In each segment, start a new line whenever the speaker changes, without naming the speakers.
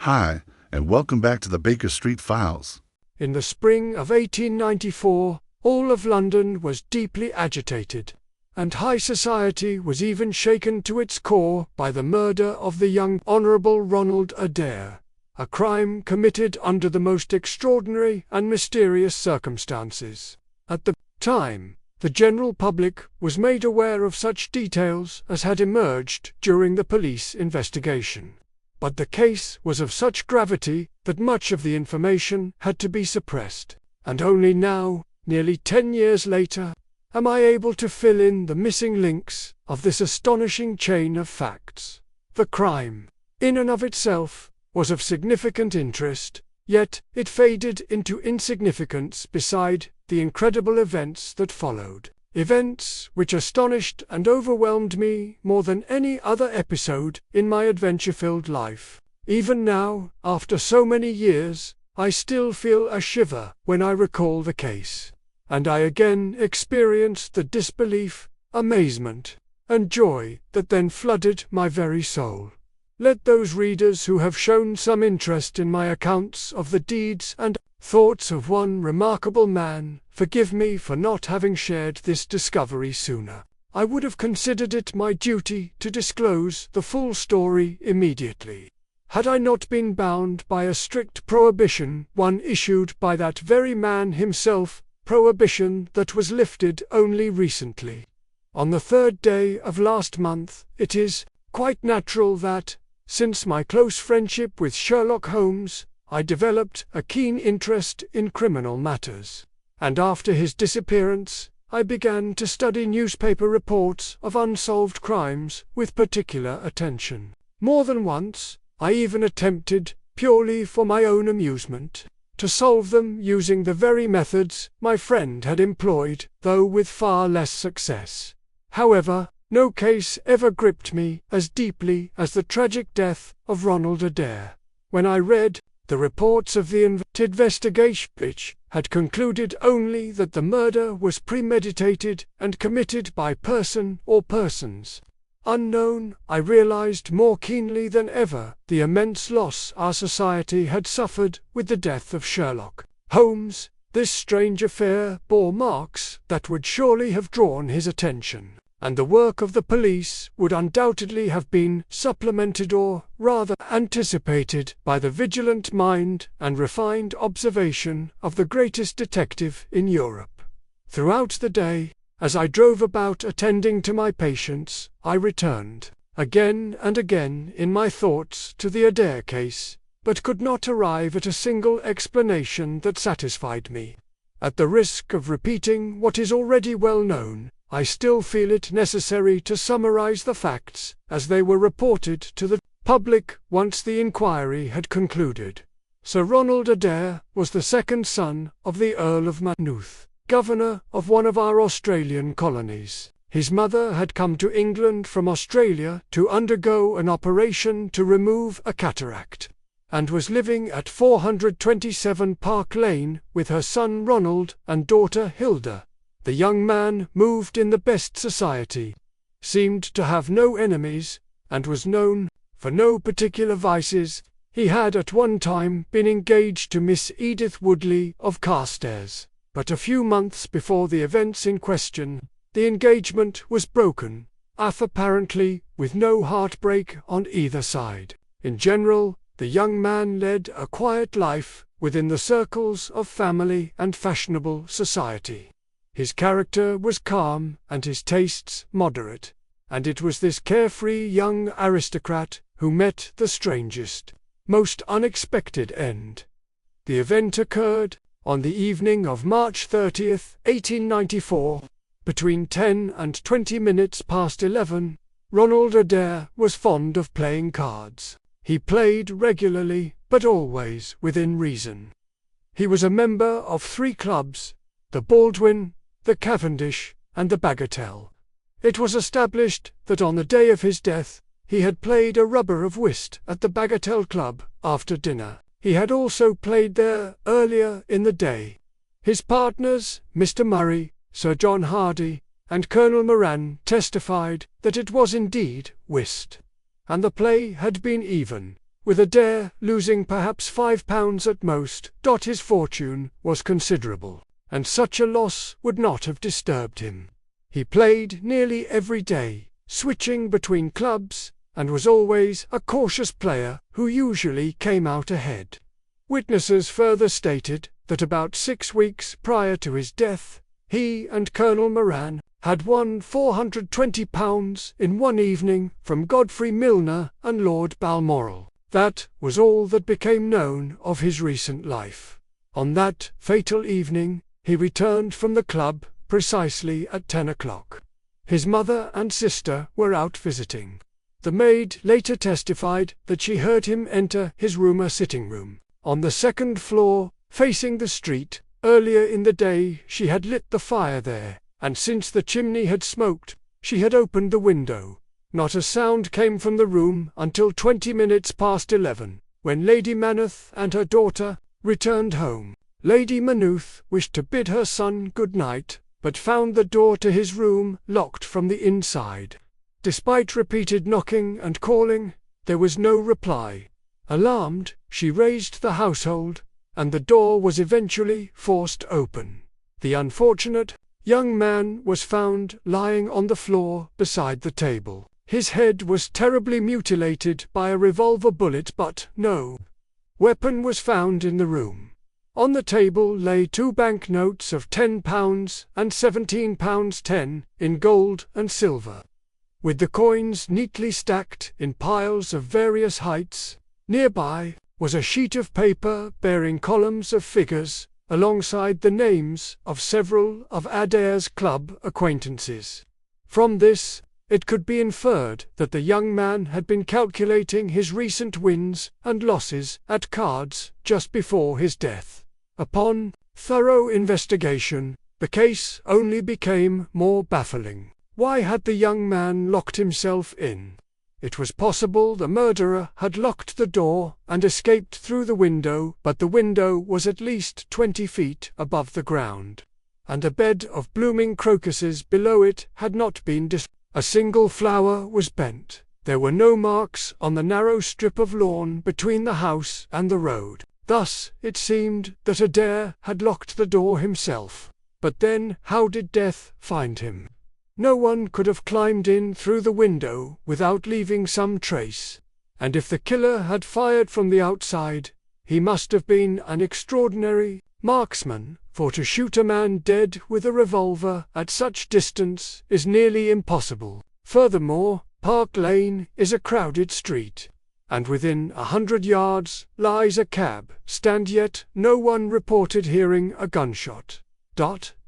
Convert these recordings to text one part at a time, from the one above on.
Hi, and welcome back to the Baker Street Files.
In the spring of 1894, all of London was deeply agitated, and high society was even shaken to its core by the murder of the young Honourable Ronald Adair, a crime committed under the most extraordinary and mysterious circumstances. At the time, the general public was made aware of such details as had emerged during the police investigation. But the case was of such gravity that much of the information had to be suppressed, and only now, nearly 10 years later, am I able to fill in the missing links of this astonishing chain of facts. The crime, in and of itself, was of significant interest, yet it faded into insignificance beside the incredible events that followed. Events which astonished and overwhelmed me more than any other episode in my adventure-filled life. Even now, after so many years, I still feel a shiver when I recall the case, and I again experience the disbelief, amazement, and joy that then flooded my very soul. Let those readers who have shown some interest in my accounts of the deeds and thoughts of one remarkable man forgive me for not having shared this discovery sooner. I would have considered it my duty to disclose the full story immediately, had I not been bound by a strict prohibition, one issued by that very man himself, prohibition that was lifted only recently. On the 3rd day of last month, it is quite natural that, since my close friendship with Sherlock Holmes, I developed a keen interest in criminal matters, and after his disappearance, I began to study newspaper reports of unsolved crimes with particular attention. More than once, I even attempted, purely for my own amusement, to solve them using the very methods my friend had employed, though with far less success. However, no case ever gripped me as deeply as the tragic death of Ronald Adair. When I read the reports of the investigation, which had concluded only that the murder was premeditated and committed by person or persons unknown, I realized more keenly than ever the immense loss our society had suffered with the death of Sherlock Holmes. This strange affair bore marks that would surely have drawn his attention, and the work of the police would undoubtedly have been supplemented or, rather, anticipated by the vigilant mind and refined observation of the greatest detective in Europe. Throughout the day, as I drove about attending to my patients, I returned, again and again in my thoughts, to the Adair case, but could not arrive at a single explanation that satisfied me. At the risk of repeating what is already well known, I still feel it necessary to summarize the facts as they were reported to the public once the inquiry had concluded. Sir Ronald Adair was the second son of the Earl of Maynooth, governor of one of our Australian colonies. His mother had come to England from Australia to undergo an operation to remove a cataract, and was living at 427 Park Lane with her son Ronald and daughter Hilda. The young man moved in the best society, seemed to have no enemies, and was known for no particular vices. He had at one time been engaged to Miss Edith Woodley of Carstairs, but a few months before the events in question, the engagement was broken, apparently with no heartbreak on either side. In general, the young man led a quiet life within the circles of family and fashionable society. His character was calm and his tastes moderate, and it was this carefree young aristocrat who met the strangest, most unexpected end. The event occurred on the evening of March 30th, 1894, between 10 and 20 minutes past 11. Ronald Adair was fond of playing cards. He played regularly, but always within reason. He was a member of 3 clubs, the Baldwin, the Cavendish, and the Bagatelle. It was established that on the day of his death, he had played a rubber of whist at the Bagatelle Club after dinner. He had also played there earlier in the day. His partners, Mr. Murray, Sir John Hardy, and Colonel Moran, testified that it was indeed whist, and the play had been even, with Adair losing perhaps £5 at most. His fortune was considerable, and such a loss would not have disturbed him. He played nearly every day, switching between clubs, and was always a cautious player who usually came out ahead. Witnesses further stated that about 6 weeks prior to his death, he and Colonel Moran had won £420 in one evening from Godfrey Milner and Lord Balmoral. That was all that became known of his recent life. On that fatal evening, he returned from the club precisely at 10 o'clock. His mother and sister were out visiting. The maid later testified that she heard him enter his roomer sitting room, on the second floor, facing the street. Earlier in the day she had lit the fire there, and since the chimney had smoked, she had opened the window. Not a sound came from the room until 20 minutes past 11, when Lady Maneth and her daughter returned home. Lady Maynooth wished to bid her son good night, but found the door to his room locked from the inside. Despite repeated knocking and calling, there was no reply. Alarmed, she raised the household, and the door was eventually forced open. The unfortunate young man was found lying on the floor beside the table. His head was terribly mutilated by a revolver bullet, but no weapon was found in the room. On the table lay 2 banknotes of £10 and £17.10 in gold and silver, with the coins neatly stacked in piles of various heights. Nearby was a sheet of paper bearing columns of figures, alongside the names of several of Adair's club acquaintances. From this, it could be inferred that the young man had been calculating his recent wins and losses at cards just before his death. Upon thorough investigation, the case only became more baffling. Why had the young man locked himself in? It was possible the murderer had locked the door and escaped through the window, but the window was at least 20 feet above the ground, and a bed of blooming crocuses below it had not been destroyed. A single flower was bent. There were no marks on the narrow strip of lawn between the house and the road. Thus, it seemed that Adair had locked the door himself. But then, how did death find him? No one could have climbed in through the window without leaving some trace, and if the killer had fired from the outside, he must have been an extraordinary marksman, for to shoot a man dead with a revolver at such distance is nearly impossible. Furthermore, Park Lane is a crowded street, and within 100 yards lies a cab stand, yet no one reported hearing a gunshot.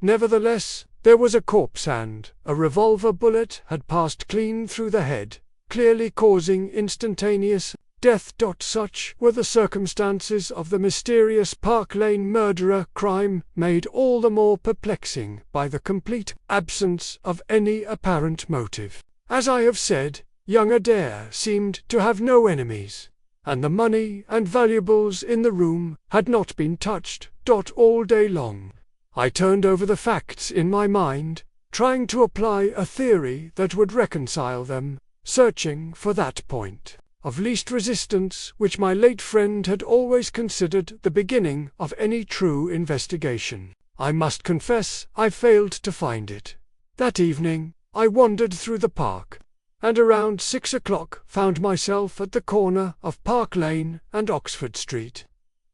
Nevertheless, there was a corpse and a revolver bullet had passed clean through the head, clearly causing instantaneous death. Such were the circumstances of the mysterious Park Lane murderer, crime made all the more perplexing by the complete absence of any apparent motive. As I have said, young Adair seemed to have no enemies, and the money and valuables in the room had not been touched. All day long, I turned over the facts in my mind, trying to apply a theory that would reconcile them, searching for that point of least resistance which my late friend had always considered the beginning of any true investigation. I must confess I failed to find it. That evening, I wandered through the park, and around 6 o'clock found myself at the corner of Park Lane and Oxford Street.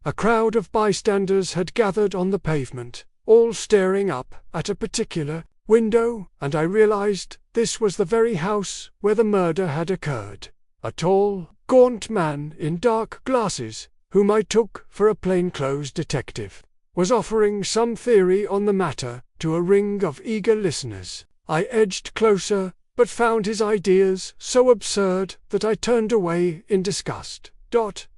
A crowd of bystanders had gathered on the pavement, all staring up at a particular window, and I realized this was the very house where the murder had occurred. A tall, gaunt man in dark glasses, whom I took for a plainclothes detective, was offering some theory on the matter to a ring of eager listeners. I edged closer, but found his ideas so absurd that I turned away in disgust.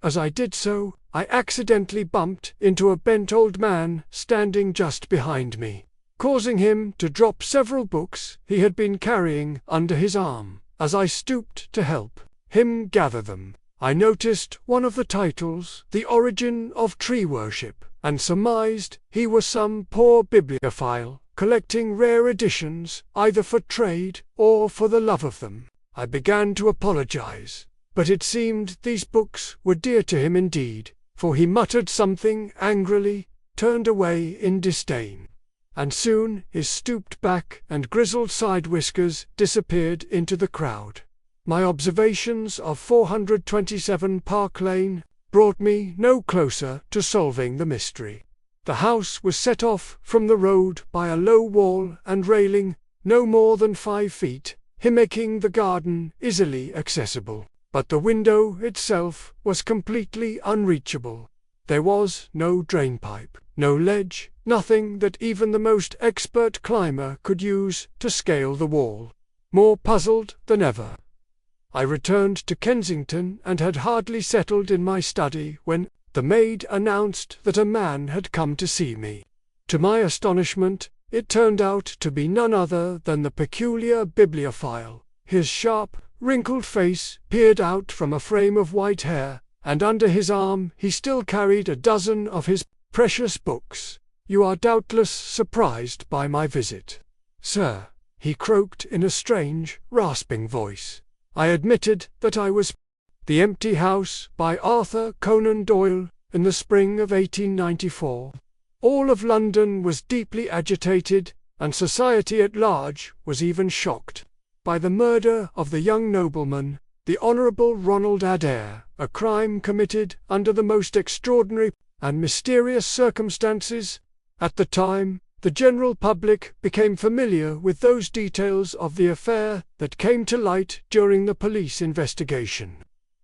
As I did so, I accidentally bumped into a bent old man standing just behind me, causing him to drop several books he had been carrying under his arm. As I stooped to help him gather them, I noticed one of the titles, The Origin of Tree Worship, and surmised he was some poor bibliophile, collecting rare editions, either for trade or for the love of them. I began to apologize, But it seemed these books were dear to him indeed, for he muttered something angrily, turned away in disdain, and soon his stooped back and grizzled side whiskers disappeared into the crowd. My observations of 427 Park Lane brought me no closer to solving the mystery. The house was set off from the road by a low wall and railing, no more than 5 feet, making the garden easily accessible, but the window itself was completely unreachable. There was no drainpipe, no ledge, nothing that even the most expert climber could use to scale the wall. More puzzled than ever, I returned to Kensington and had hardly settled in my study when the maid announced that a man had come to see me. To my astonishment, it turned out to be none other than the peculiar bibliophile. His sharp, wrinkled face peered out from a frame of white hair, and under his arm he still carried a dozen of his precious books. "You are doubtless surprised by my visit, sir," he croaked in a strange, rasping voice. I admitted that I was. The Empty House by Arthur Conan Doyle, in the spring of 1894. All of London was deeply agitated, and society at large was even shocked by the murder of the young nobleman, the Honourable Ronald Adair, a crime committed under the most extraordinary and mysterious circumstances. At the time, the general public became familiar with those details of the affair that came to light during the police investigation.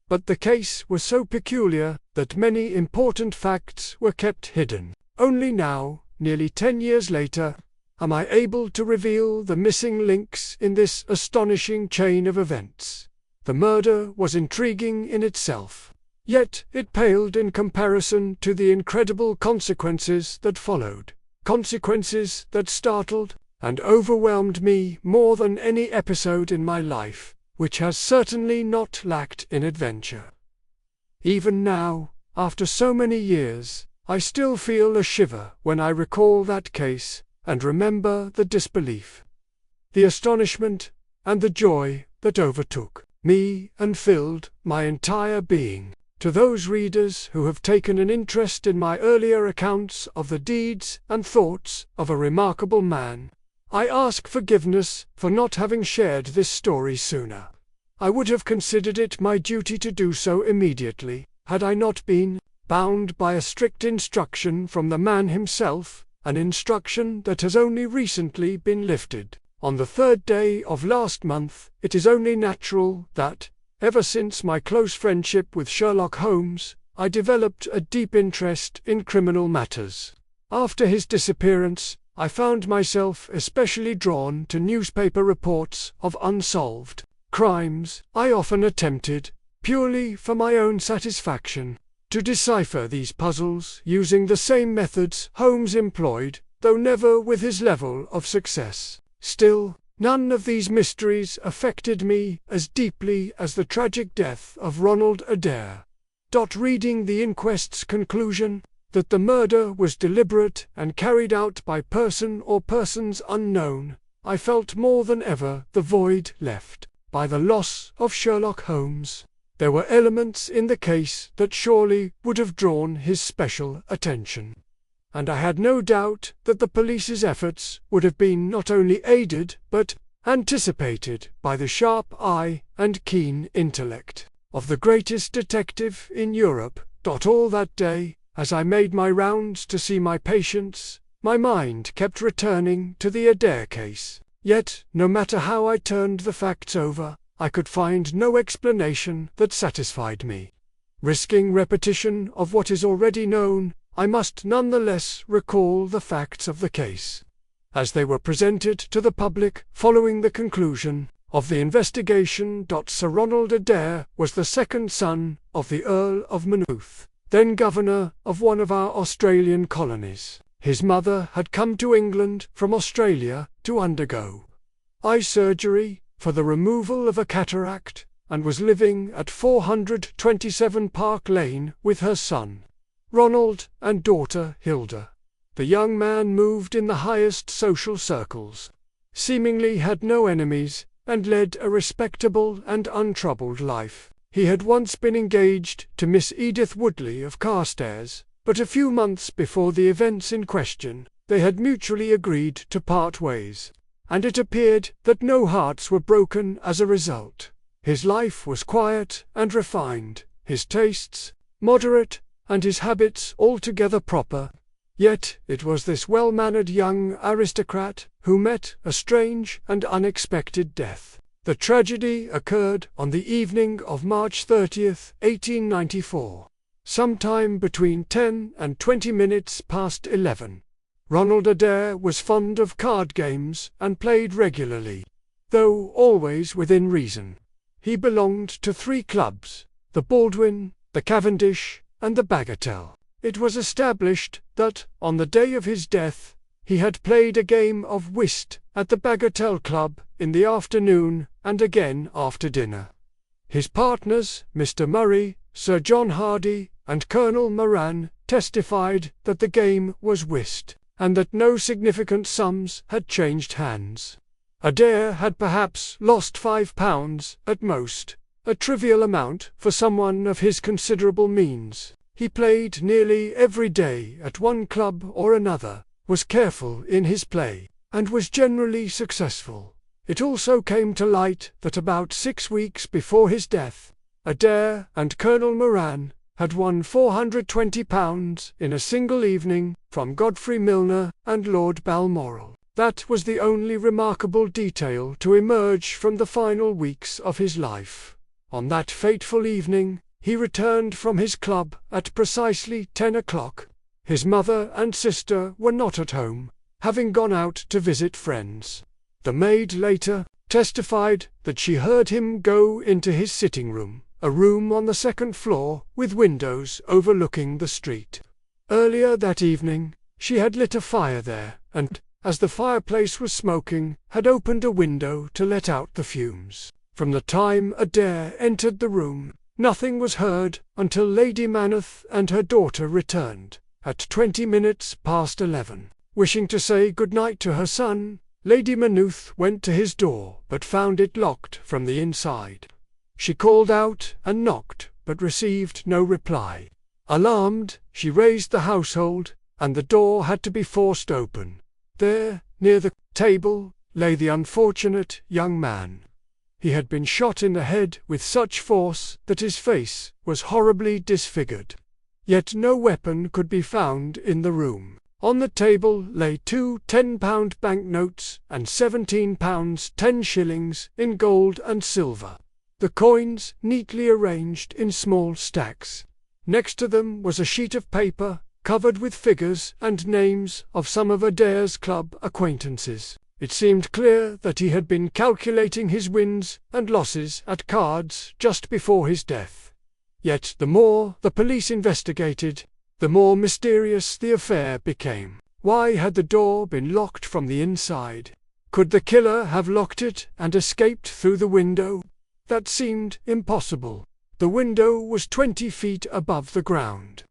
But the case was so peculiar that many important facts were kept hidden. Only now, nearly 10 years later, am I able to reveal the missing links in this astonishing chain of events. The murder was intriguing in itself, yet it paled in comparison to the incredible consequences that followed. Consequences that startled and overwhelmed me more than any episode in my life, which has certainly not lacked in adventure. Even now, after so many years, I still feel a shiver when I recall that case and remember the disbelief, the astonishment, and the joy that overtook me and filled my entire being. To those readers who have taken an interest in my earlier accounts of the deeds and thoughts of a remarkable man, I ask forgiveness for not having shared this story sooner. I would have considered it my duty to do so immediately, had I not been bound by a strict instruction from the man himself, an instruction that has only recently been lifted. On the 3rd day of last month, it is only natural that, ever since my close friendship with Sherlock Holmes, I developed a deep interest in criminal matters. After his disappearance, I found myself especially drawn to newspaper reports of unsolved crimes. I often attempted, purely for my own satisfaction, to decipher these puzzles using the same methods Holmes employed, though never with his level of success. Still, none of these mysteries affected me as deeply as the tragic death of Ronald Adair. Reading the inquest's conclusion, that the murder was deliberate and carried out by person or persons unknown, I felt more than ever the void left by the loss of Sherlock Holmes. There were elements in the case that surely would have drawn his special attention, and I had no doubt that the police's efforts would have been not only aided but anticipated by the sharp eye and keen intellect of the greatest detective in Europe. All that day, as I made my rounds to see my patients, my mind kept returning to the Adair case. Yet, no matter how I turned the facts over, I could find no explanation that satisfied me. Risking repetition of what is already known, I must nonetheless recall the facts of the case, as they were presented to the public following the conclusion of the investigation. Sir Ronald Adair was the second son of the Earl of Maynooth, then governor of one of our Australian colonies. His mother had come to England from Australia to undergo eye surgery for the removal of a cataract, and was living at 427 Park Lane with her son, Ronald, and daughter Hilda. The young man moved in the highest social circles, seemingly had no enemies, and led a respectable and untroubled life. He had once been engaged to Miss Edith Woodley of Carstairs, but a few months before the events in question, they had mutually agreed to part ways, and it appeared that no hearts were broken as a result. His life was quiet and refined, his tastes moderate, and his habits altogether proper. Yet it was this well-mannered young aristocrat who met a strange and unexpected death. The tragedy occurred on the evening of March 30th, 1894, sometime between 10 and 20 minutes past 11. Ronald Adair was fond of card games and played regularly, though always within reason. He belonged to 3 clubs: the Baldwin, the Cavendish, and the Bagatelle. It was established that, on the day of his death, he had played a game of whist at the Bagatelle Club in the afternoon and again after dinner. His partners, Mr. Murray, Sir John Hardy, and Colonel Moran, testified that the game was whist, and that no significant sums had changed hands. Adair had perhaps lost £5 at most, a trivial amount for someone of his considerable means. He played nearly every day at one club or another, was careful in his play, and was generally successful. It also came to light that about 6 weeks before his death, Adair and Colonel Moran had won £420 in a single evening from Godfrey Milner and Lord Balmoral. That was the only remarkable detail to emerge from the final weeks of his life. On that fateful evening, he returned from his club at precisely 10 o'clock. His mother and sister were not at home, having gone out to visit friends. The maid later testified that she heard him go into his sitting room, a room on the 2nd floor with windows overlooking the street. Earlier that evening, she had lit a fire there, and, as the fireplace was smoking, had opened a window to let out the fumes. From the time Adair entered the room, nothing was heard until Lady Maneth and her daughter returned, at 20 minutes past 11. Wishing to say good-night to her son, Lady Maynooth went to his door, but found it locked from the inside. She called out and knocked, but received no reply. Alarmed, she raised the household, and the door had to be forced open. There, near the table, lay the unfortunate young man. He had been shot in the head with such force that his face was horribly disfigured. Yet no weapon could be found in the room. On the table lay 2 £10 banknotes and £17 10 shillings in gold and silver, the coins neatly arranged in small stacks. Next to them was a sheet of paper covered with figures and names of some of Adair's club acquaintances. It seemed clear that he had been calculating his wins and losses at cards just before his death. Yet the more the police investigated, the more mysterious the affair became. Why had the door been locked from the inside? Could the killer have locked it and escaped through the window? That seemed impossible. The window was 20 feet above the ground,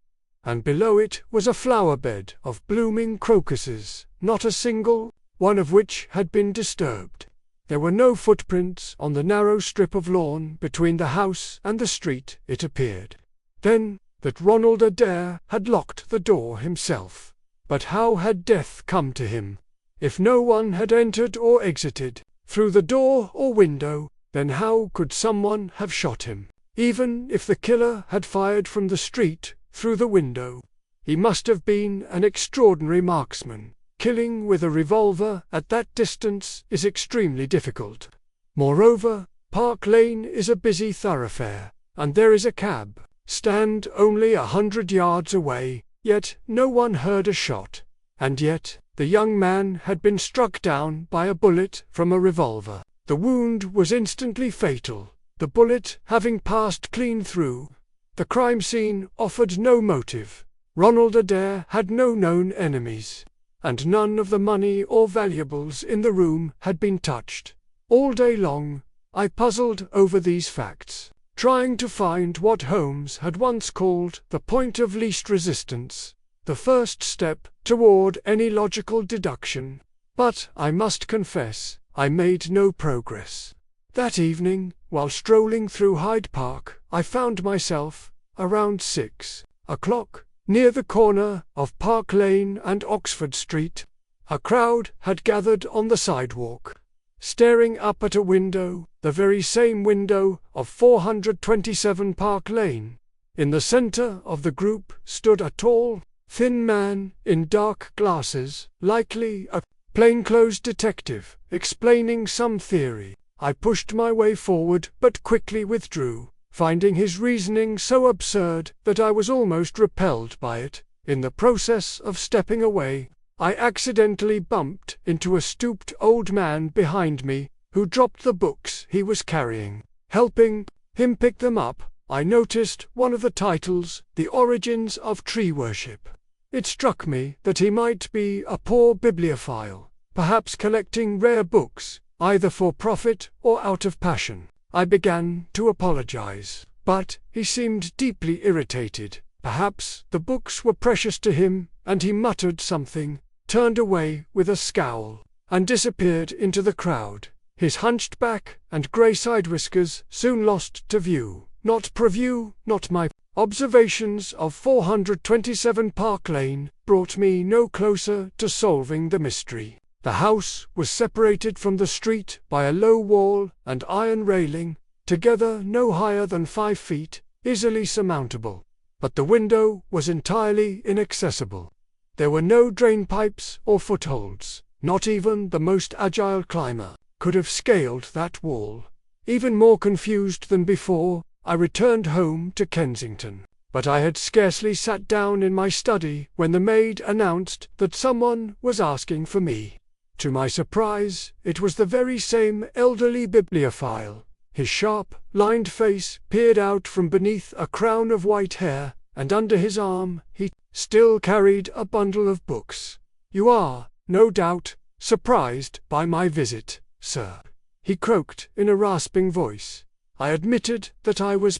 and below it was a flower bed of blooming crocuses, not a single one of which had been disturbed. There were no footprints on the narrow strip of lawn between the house and the street, it appeared. Then, that Ronald Adair had locked the door himself. But how had death come to him? If no one had entered or exited, through the door or window, then how could someone have shot him? Even if the killer had fired from the street, through the window, he must have been an extraordinary marksman. Killing with a revolver at that distance is extremely difficult. Moreover, Park Lane is a busy thoroughfare, and there is a cab stand only 100 yards away, yet no one heard a shot. And yet, the young man had been struck down by a bullet from a revolver. The wound was instantly fatal, the bullet having passed clean through. The crime scene offered no motive. Ronald Adair had no known enemies, and none of the money or valuables in the room had been touched. All day long, I puzzled over these facts, trying to find what Holmes had once called the point of least resistance, the first step toward any logical deduction. But I must confess, I made no progress. That evening, while strolling through Hyde Park, I found myself, around 6 o'clock, near the corner of Park Lane and Oxford Street. A crowd had gathered on the sidewalk, staring up at a window, the very same window of 427 Park Lane. In the center of the group stood a tall, thin man in dark glasses, likely a plainclothes detective, explaining some theory. I pushed my way forward but quickly withdrew, finding his reasoning so absurd that I was almost repelled by it. In the process of stepping away, I accidentally bumped into a stooped old man behind me, who dropped the books he was carrying. Helping him pick them up, I noticed one of the titles, The Origins of Tree Worship. It struck me that he might be a poor bibliophile, perhaps collecting rare books, either for profit or out of passion. I began to apologize, but he seemed deeply irritated. Perhaps the books were precious to him, and he muttered something, turned away with a scowl, and disappeared into the crowd. His hunched back and grey side whiskers soon lost to view. Not my observations of 427 Park Lane brought me no closer to solving the mystery. The house was separated from the street by a low wall and iron railing, together no higher than 5 feet, easily surmountable. But the window was entirely inaccessible. There were no drain pipes or footholds. Not even the most agile climber could have scaled that wall. Even more confused than before, I returned home to Kensington. But I had scarcely sat down in my study when the maid announced that someone was asking for me. To my surprise, it was the very same elderly bibliophile. His sharp, lined face peered out from beneath a crown of white hair, and under his arm he still carried a bundle of books. "You are, no doubt, surprised by my visit, sir," he croaked in a rasping voice. I admitted that I was.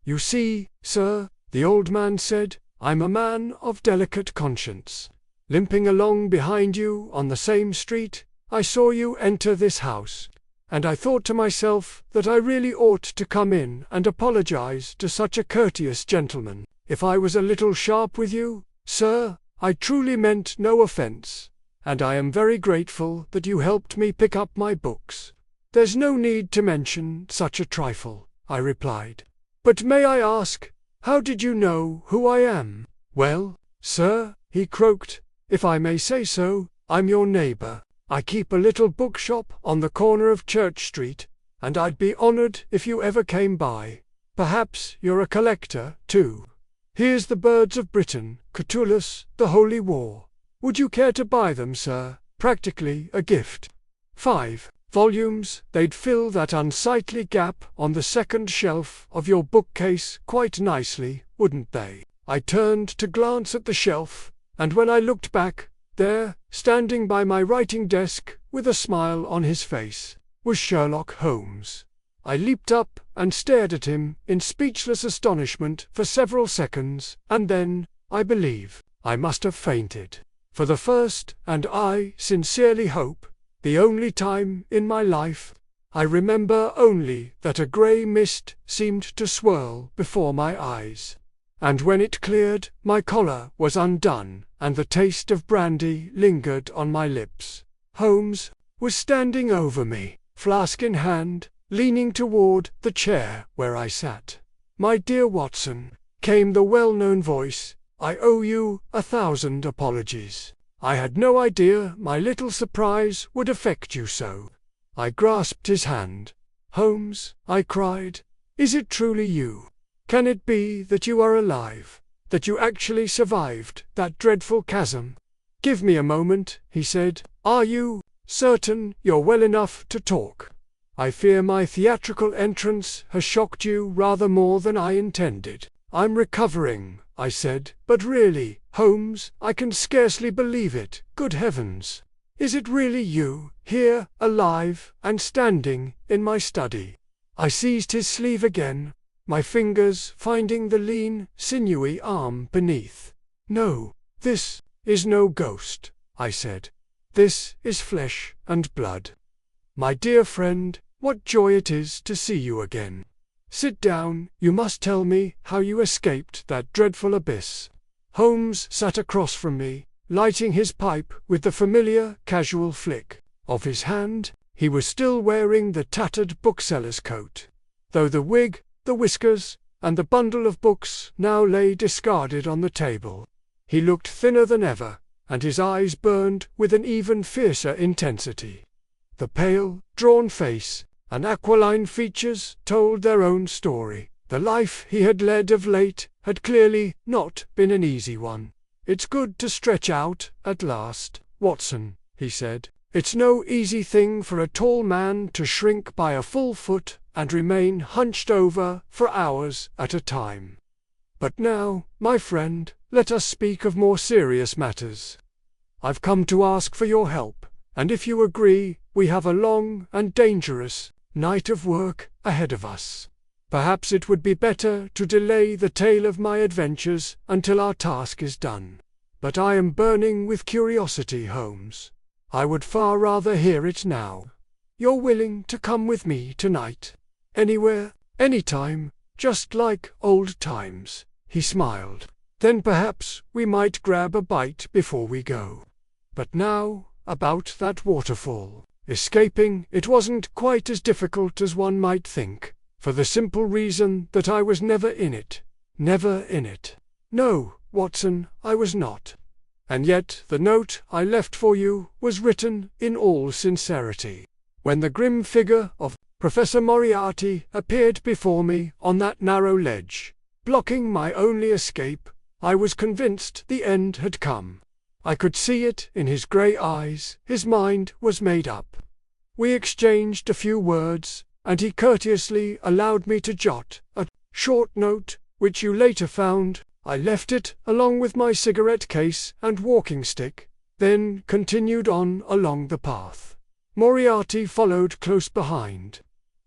"You see, sir," the old man said, "I'm a man of delicate conscience. Limping along behind you on the same street, I saw you enter this house, and I thought to myself that I really ought to come in and apologize to such a courteous gentleman. If I was a little sharp with you, sir, I truly meant no offense, and I am very grateful that you helped me pick up my books." "There's no need to mention such a trifle," I replied. "But may I ask, how did you know who I am?" "Well, sir," he croaked, "if I may say so, I'm your neighbor. I keep a little bookshop on the corner of Church Street, and I'd be honored if you ever came by. Perhaps you're a collector, too. Here's the Birds of Britain, Catullus, the Holy War. Would you care to buy them, sir? Practically a gift. 5 volumes, they'd fill that unsightly gap on the second shelf of your bookcase quite nicely, wouldn't they?" I turned to glance at the shelf, and when I looked back, there, standing by my writing desk, with a smile on his face, was Sherlock Holmes. I leaped up and stared at him in speechless astonishment for several seconds, and then, I believe, I must have fainted. For the first, and I sincerely hope, the only time in my life, I remember only that a grey mist seemed to swirl before my eyes, and when it cleared, my collar was undone, and the taste of brandy lingered on my lips. Holmes was standing over me, flask in hand, leaning toward the chair where I sat. "My dear Watson," came the well-known voice, "I owe you 1,000 apologies. I had no idea my little surprise would affect you so." I grasped his hand. "Holmes," I cried, "is it truly you? Can it be that you are alive, that you actually survived that dreadful chasm?" "Give me a moment," he said. "Are you certain you're well enough to talk? I fear my theatrical entrance has shocked you rather more than I intended." "I'm recovering," I said, "but really, Holmes, I can scarcely believe it. Good heavens! Is it really you, here, alive, and standing in my study?" I seized his sleeve again, my fingers finding the lean, sinewy arm beneath. "No, this is no ghost," I said. "This is flesh and blood. My dear friend, What joy it is to see you again. Sit down, you must tell me how you escaped that dreadful abyss." Holmes sat across from me, lighting his pipe with the familiar, casual flick of his hand. He was still wearing the tattered bookseller's coat, though the wig, the whiskers, and the bundle of books now lay discarded on the table. He looked thinner than ever, and his eyes burned with an even fiercer intensity. The pale, drawn face and aquiline features told their own story. The life he had led of late had clearly not been an easy one. "It's good to stretch out at last, Watson," he said. "It's no easy thing for a tall man to shrink by a full foot and remain hunched over for hours at a time. But now, my friend, let us speak of more serious matters. I've come to ask for your help, and if you agree, we have a long and dangerous night of work ahead of us. Perhaps it would be better to delay the tale of my adventures until our task is done. But I am burning with curiosity, Holmes. I would far rather hear it now. You're willing to come with me tonight? Anywhere, anytime, just like old times," he smiled. "Then perhaps we might grab a bite before we go. But now, about that waterfall. Escaping it wasn't quite as difficult as one might think, for the simple reason that I was never in it. Never in it. No, Watson, I was not. And yet the note I left for you was written in all sincerity. When the grim figure of Professor Moriarty appeared before me on that narrow ledge, blocking my only escape, I was convinced the end had come. I could see it in his grey eyes. His mind was made up. We exchanged a few words, and he courteously allowed me to jot a short note, which you later found. I left it along with my cigarette case and walking stick, then continued on along the path. Moriarty followed close behind.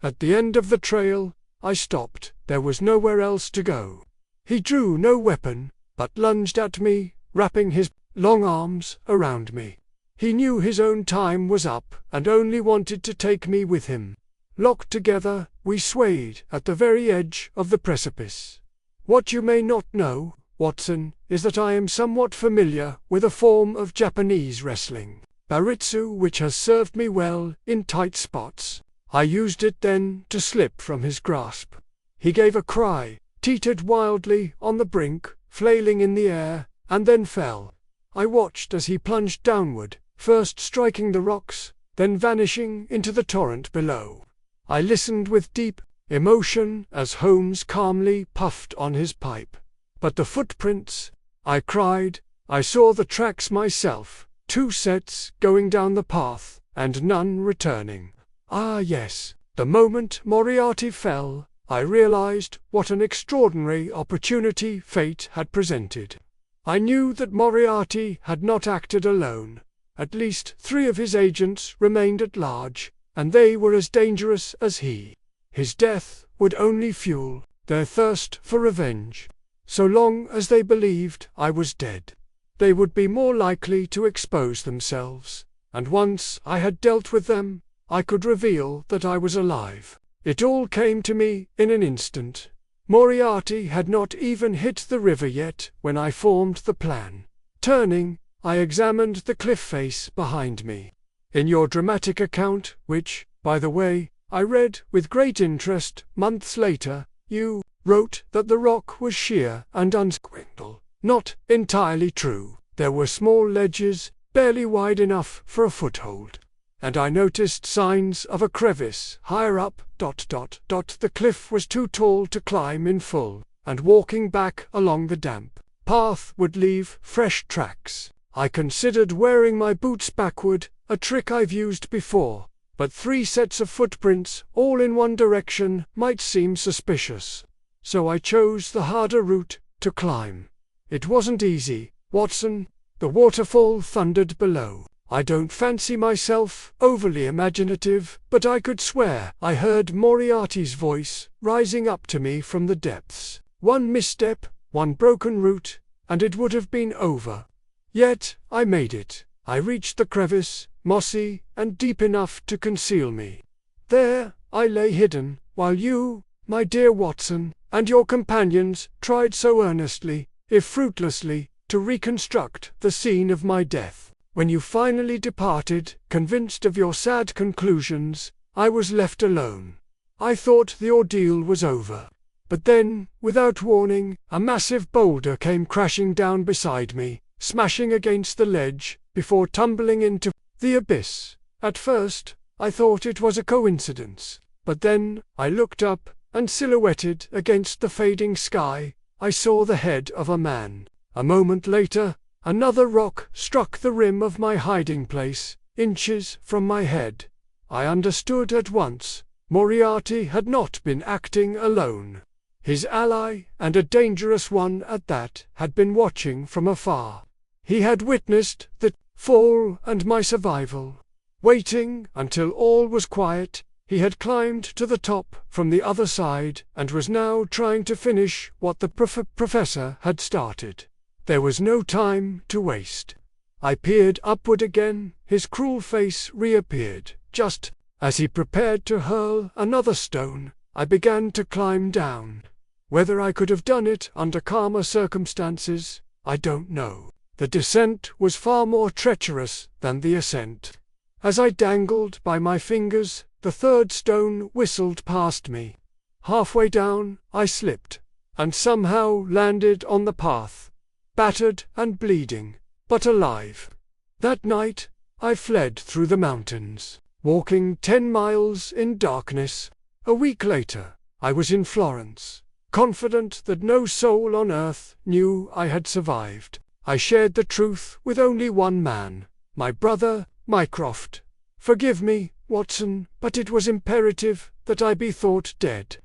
At the end of the trail, I stopped. There was nowhere else to go. He drew no weapon, but lunged at me, wrapping his long arms around me. He knew his own time was up and only wanted to take me with him. Locked together, we swayed at the very edge of the precipice. What you may not know, Watson, is that I am somewhat familiar with a form of Japanese wrestling, baritsu, which has served me well in tight spots. I used it then to slip from his grasp. He gave a cry, teetered wildly on the brink, flailing in the air, and then fell. I watched as he plunged downward, first striking the rocks, then vanishing into the torrent below. I listened with deep emotion as Holmes calmly puffed on his pipe. "But the footprints," I cried. "I saw the tracks myself, 2 sets going down the path, and none returning. Ah yes, the moment Moriarty fell, I realized what an extraordinary opportunity fate had presented. I knew that Moriarty had not acted alone. At least 3 of his agents remained at large, and they were as dangerous as he. His death would only fuel their thirst for revenge. So long as they believed I was dead, they would be more likely to expose themselves, and once I had dealt with them, I could reveal that I was alive. It all came to me in an instant. Moriarty had not even hit the river yet when I formed the plan. Turning, I examined the cliff face behind me. In your dramatic account, which, by the way, I read with great interest months later, you wrote that the rock was sheer and unsquintled. Not entirely true. There were small ledges, barely wide enough for a foothold. And I noticed signs of a crevice higher up. The cliff was too tall to climb in full, and walking back along the damp path would leave fresh tracks. I considered wearing my boots backward, a trick I've used before, but 3 sets of footprints all in one direction might seem suspicious. So I chose the harder route to climb. It wasn't easy, Watson. The waterfall thundered below. I don't fancy myself overly imaginative, but I could swear I heard Moriarty's voice rising up to me from the depths. One misstep, one broken route, and it would have been over. Yet I made it. I reached the crevice, mossy and deep enough to conceal me. There, I lay hidden, while you, my dear Watson, and your companions tried so earnestly, if fruitlessly, to reconstruct the scene of my death. When you finally departed, convinced of your sad conclusions, I was left alone. I thought the ordeal was over. But then, without warning, a massive boulder came crashing down beside me, smashing against the ledge, before tumbling into the abyss. At first, I thought it was a coincidence, but then I looked up, and silhouetted against the fading sky, I saw the head of a man. A moment later, another rock struck the rim of my hiding place, inches from my head. I understood at once. Moriarty had not been acting alone. His ally, and a dangerous one at that, had been watching from afar. He had witnessed the fall and my survival. Waiting until all was quiet, he had climbed to the top from the other side and was now trying to finish what the professor had started. There was no time to waste. I peered upward again. His cruel face reappeared. Just as he prepared to hurl another stone, I began to climb down. Whether I could have done it under calmer circumstances, I don't know. The descent was far more treacherous than the ascent. As I dangled by my fingers, the third stone whistled past me. Halfway down, I slipped, and somehow landed on the path, battered and bleeding, but alive. That night, I fled through the mountains, walking 10 miles in darkness. A week later, I was in Florence, confident that no soul on earth knew I had survived. I shared the truth with only one man, my brother, Mycroft. Forgive me, Watson, but it was imperative that I be thought dead.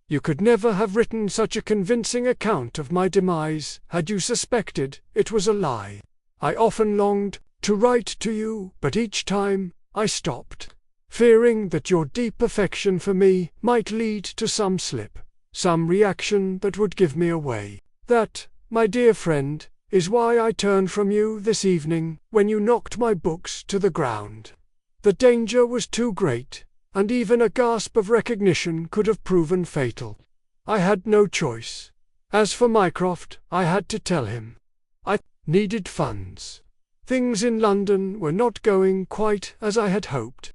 You could never have written such a convincing account of my demise had you suspected it was a lie. I often longed to write to you, but each time I stopped, fearing that your deep affection for me might lead to some slip, some reaction that would give me away. That, my dear friend, is why I turned from you this evening when you knocked my books to the ground. The danger was too great, and even a gasp of recognition could have proven fatal. I had no choice. As for Mycroft, I had to tell him. I needed funds. Things in London were not going quite as I had hoped.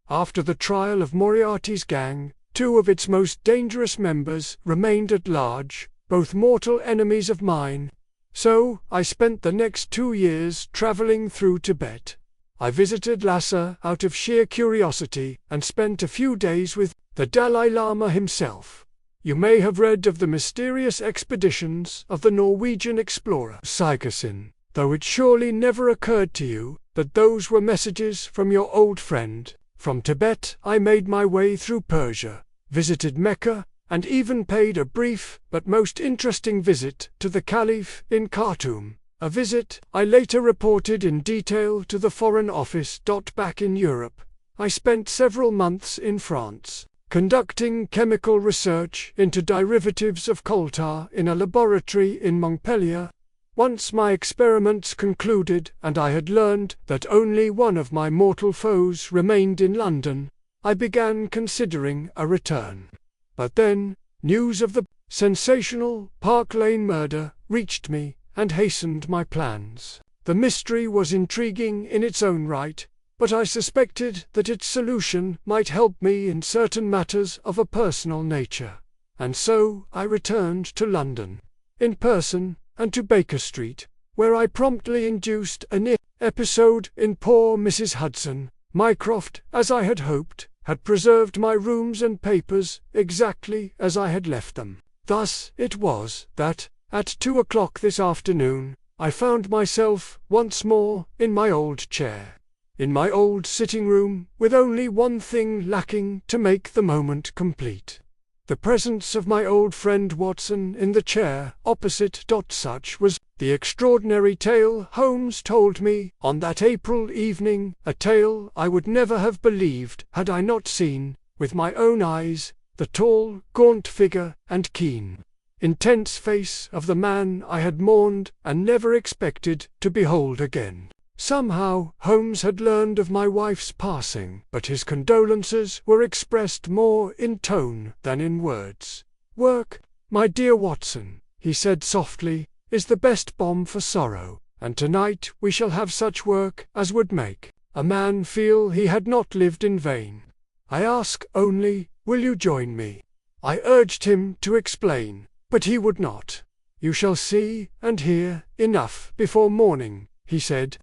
After the trial of Moriarty's gang, 2 of its most dangerous members remained at large, both mortal enemies of mine. So, I spent the next 2 years traveling through Tibet. I visited Lhasa out of sheer curiosity and spent a few days with the Dalai Lama himself. You may have read of the mysterious expeditions of the Norwegian explorer Sigurdsson, though it surely never occurred to you that those were messages from your old friend. From Tibet I made my way through Persia, visited Mecca, and even paid a brief but most interesting visit to the Caliph in Khartoum, a visit I later reported in detail to the Foreign Office. Back in Europe, I spent several months in France, conducting chemical research into derivatives of coal tar in a laboratory in Montpellier. Once my experiments concluded and I had learned that only one of my mortal foes remained in London, I began considering a return. But then, news of the sensational Park Lane murder reached me and hastened my plans. The mystery was intriguing in its own right, but I suspected that its solution might help me in certain matters of a personal nature. And so I returned to London, in person, and to Baker Street, where I promptly induced a near episode in poor Mrs. Hudson. Mycroft, as I had hoped, had preserved my rooms and papers exactly as I had left them. Thus it was that, at 2 o'clock this afternoon, I found myself once more in my old chair, in my old sitting room, with only one thing lacking to make the moment complete. The presence of my old friend Watson in the chair opposite. Such was the extraordinary tale Holmes told me on that April evening, a tale I would never have believed had I not seen, with my own eyes, the tall, gaunt figure and keen, intense face of the man I had mourned and never expected to behold again. Somehow, Holmes had learned of my wife's passing, but his condolences were expressed more in tone than in words. "Work, my dear Watson," he said softly, "is the best balm for sorrow, and tonight we shall have such work as would make a man feel he had not lived in vain. I ask only, will you join me?" I urged him to explain, but he would not. "You shall see and hear enough before morning," he said,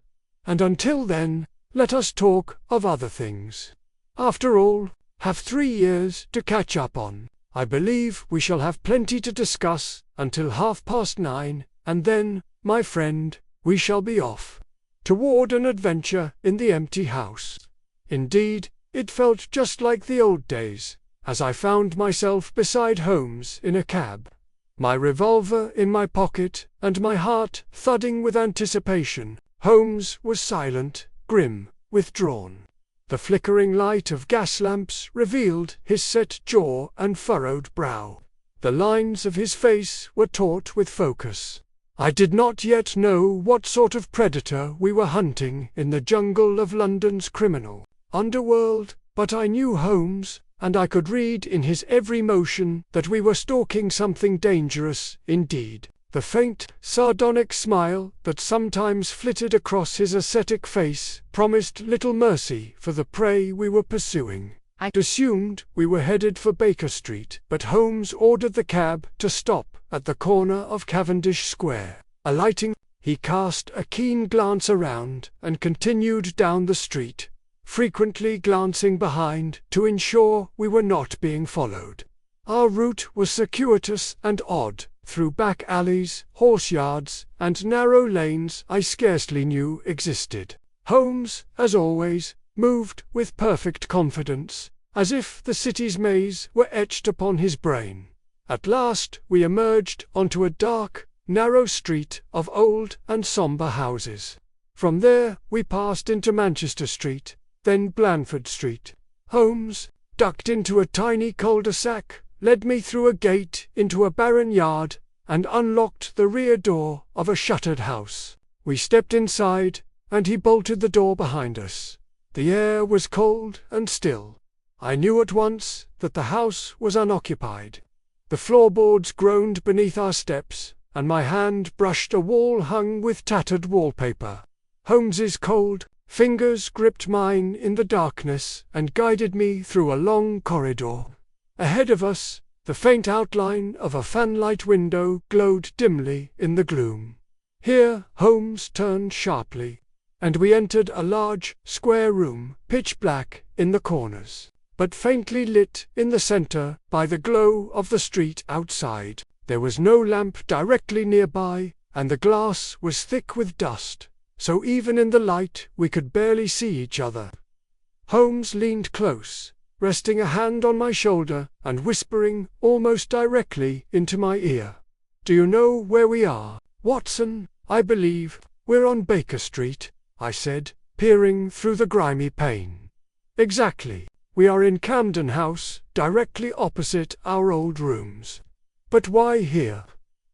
"and until then, let us talk of other things. After all, have 3 years to catch up on. I believe we shall have plenty to discuss until 9:30, and then, my friend, we shall be off toward an adventure in the empty house." Indeed, it felt just like the old days, as I found myself beside Holmes in a cab, my revolver in my pocket and my heart thudding with anticipation. Holmes was silent, grim, withdrawn. The flickering light of gas lamps revealed his set jaw and furrowed brow. The lines of his face were taut with focus. I did not yet know what sort of predator we were hunting in the jungle of London's criminal underworld, but I knew Holmes, and I could read in his every motion that we were stalking something dangerous indeed. The faint, sardonic smile that sometimes flitted across his ascetic face promised little mercy for the prey we were pursuing. I assumed we were headed for Baker Street, but Holmes ordered the cab to stop at the corner of Cavendish Square. Alighting, he cast a keen glance around and continued down the street, frequently glancing behind to ensure we were not being followed. Our route was circuitous and odd, through back alleys, horse yards, and narrow lanes I scarcely knew existed. Holmes, as always, moved with perfect confidence, as if the city's maze were etched upon his brain. At last we emerged onto a dark, narrow street of old and sombre houses. From there we passed into Manchester Street, then Blandford Street. Holmes, ducked into a tiny cul-de-sac, led me through a gate into a barren yard, and unlocked the rear door of a shuttered house. We stepped inside, and he bolted the door behind us. The air was cold and still. I knew at once that the house was unoccupied. The floorboards groaned beneath our steps, and my hand brushed a wall hung with tattered wallpaper. Holmes's cold fingers gripped mine in the darkness and guided me through a long corridor. Ahead of us, the faint outline of a fanlight window glowed dimly in the gloom. Here Holmes turned sharply, and we entered a large, square room, pitch black in the corners, but faintly lit in the center by the glow of the street outside. There was no lamp directly nearby, and the glass was thick with dust, so even in the light we could barely see each other. Holmes leaned close, resting a hand on my shoulder and whispering almost directly into my ear. "Do you know where we are, Watson?" "I believe we're on Baker Street," I said, peering through the grimy pane. "Exactly. We are in Camden House, directly opposite our old rooms." "But why here?"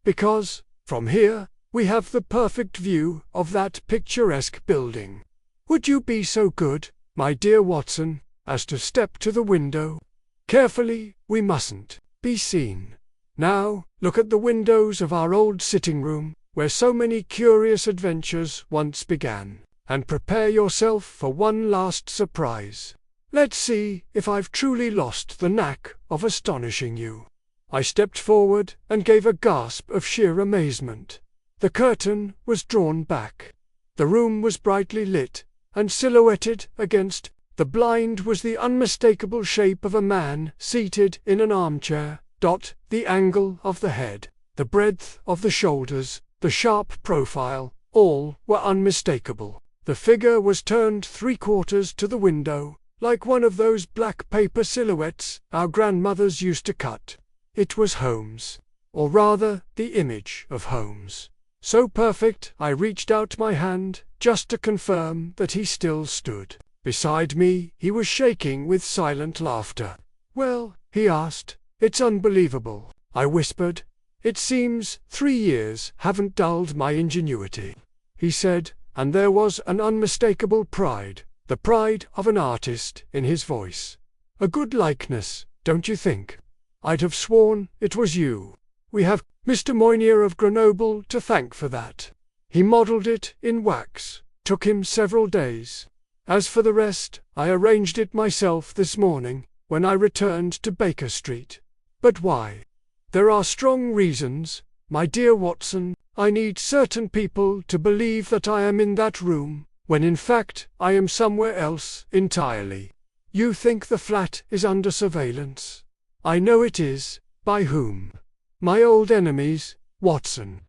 "Because, from here, we have the perfect view of that picturesque building. Would you be so good, my dear Watson, as to step to the window? Carefully, we mustn't be seen. Now, look at the windows of our old sitting room, where so many curious adventures once began, and prepare yourself for one last surprise. Let's see if I've truly lost the knack of astonishing you." I stepped forward and gave a gasp of sheer amazement. The curtain was drawn back. The room was brightly lit, and silhouetted against the blind was the unmistakable shape of a man seated in an armchair. The angle of the head, the breadth of the shoulders, the sharp profile, all were unmistakable. The figure was turned 3/4 to the window, like one of those black paper silhouettes our grandmothers used to cut. It was Holmes, or rather the image of Holmes. So perfect, I reached out my hand, just to confirm that he still stood. Beside me, he was shaking with silent laughter. "Well," he asked, "it's unbelievable," I whispered. "It seems 3 years haven't dulled my ingenuity," he said, and there was an unmistakable pride, the pride of an artist, in his voice. "A good likeness, don't you think? I'd have sworn it was you. We have Mr. Moynier of Grenoble to thank for that. He modelled it in wax. Took him several days. As for the rest, I arranged it myself this morning, when I returned to Baker Street." "But why?" "There are strong reasons, my dear Watson. I need certain people to believe that I am in that room, when in fact I am somewhere else entirely. You think the flat is under surveillance. I know it is. By whom? My old enemies, Watson.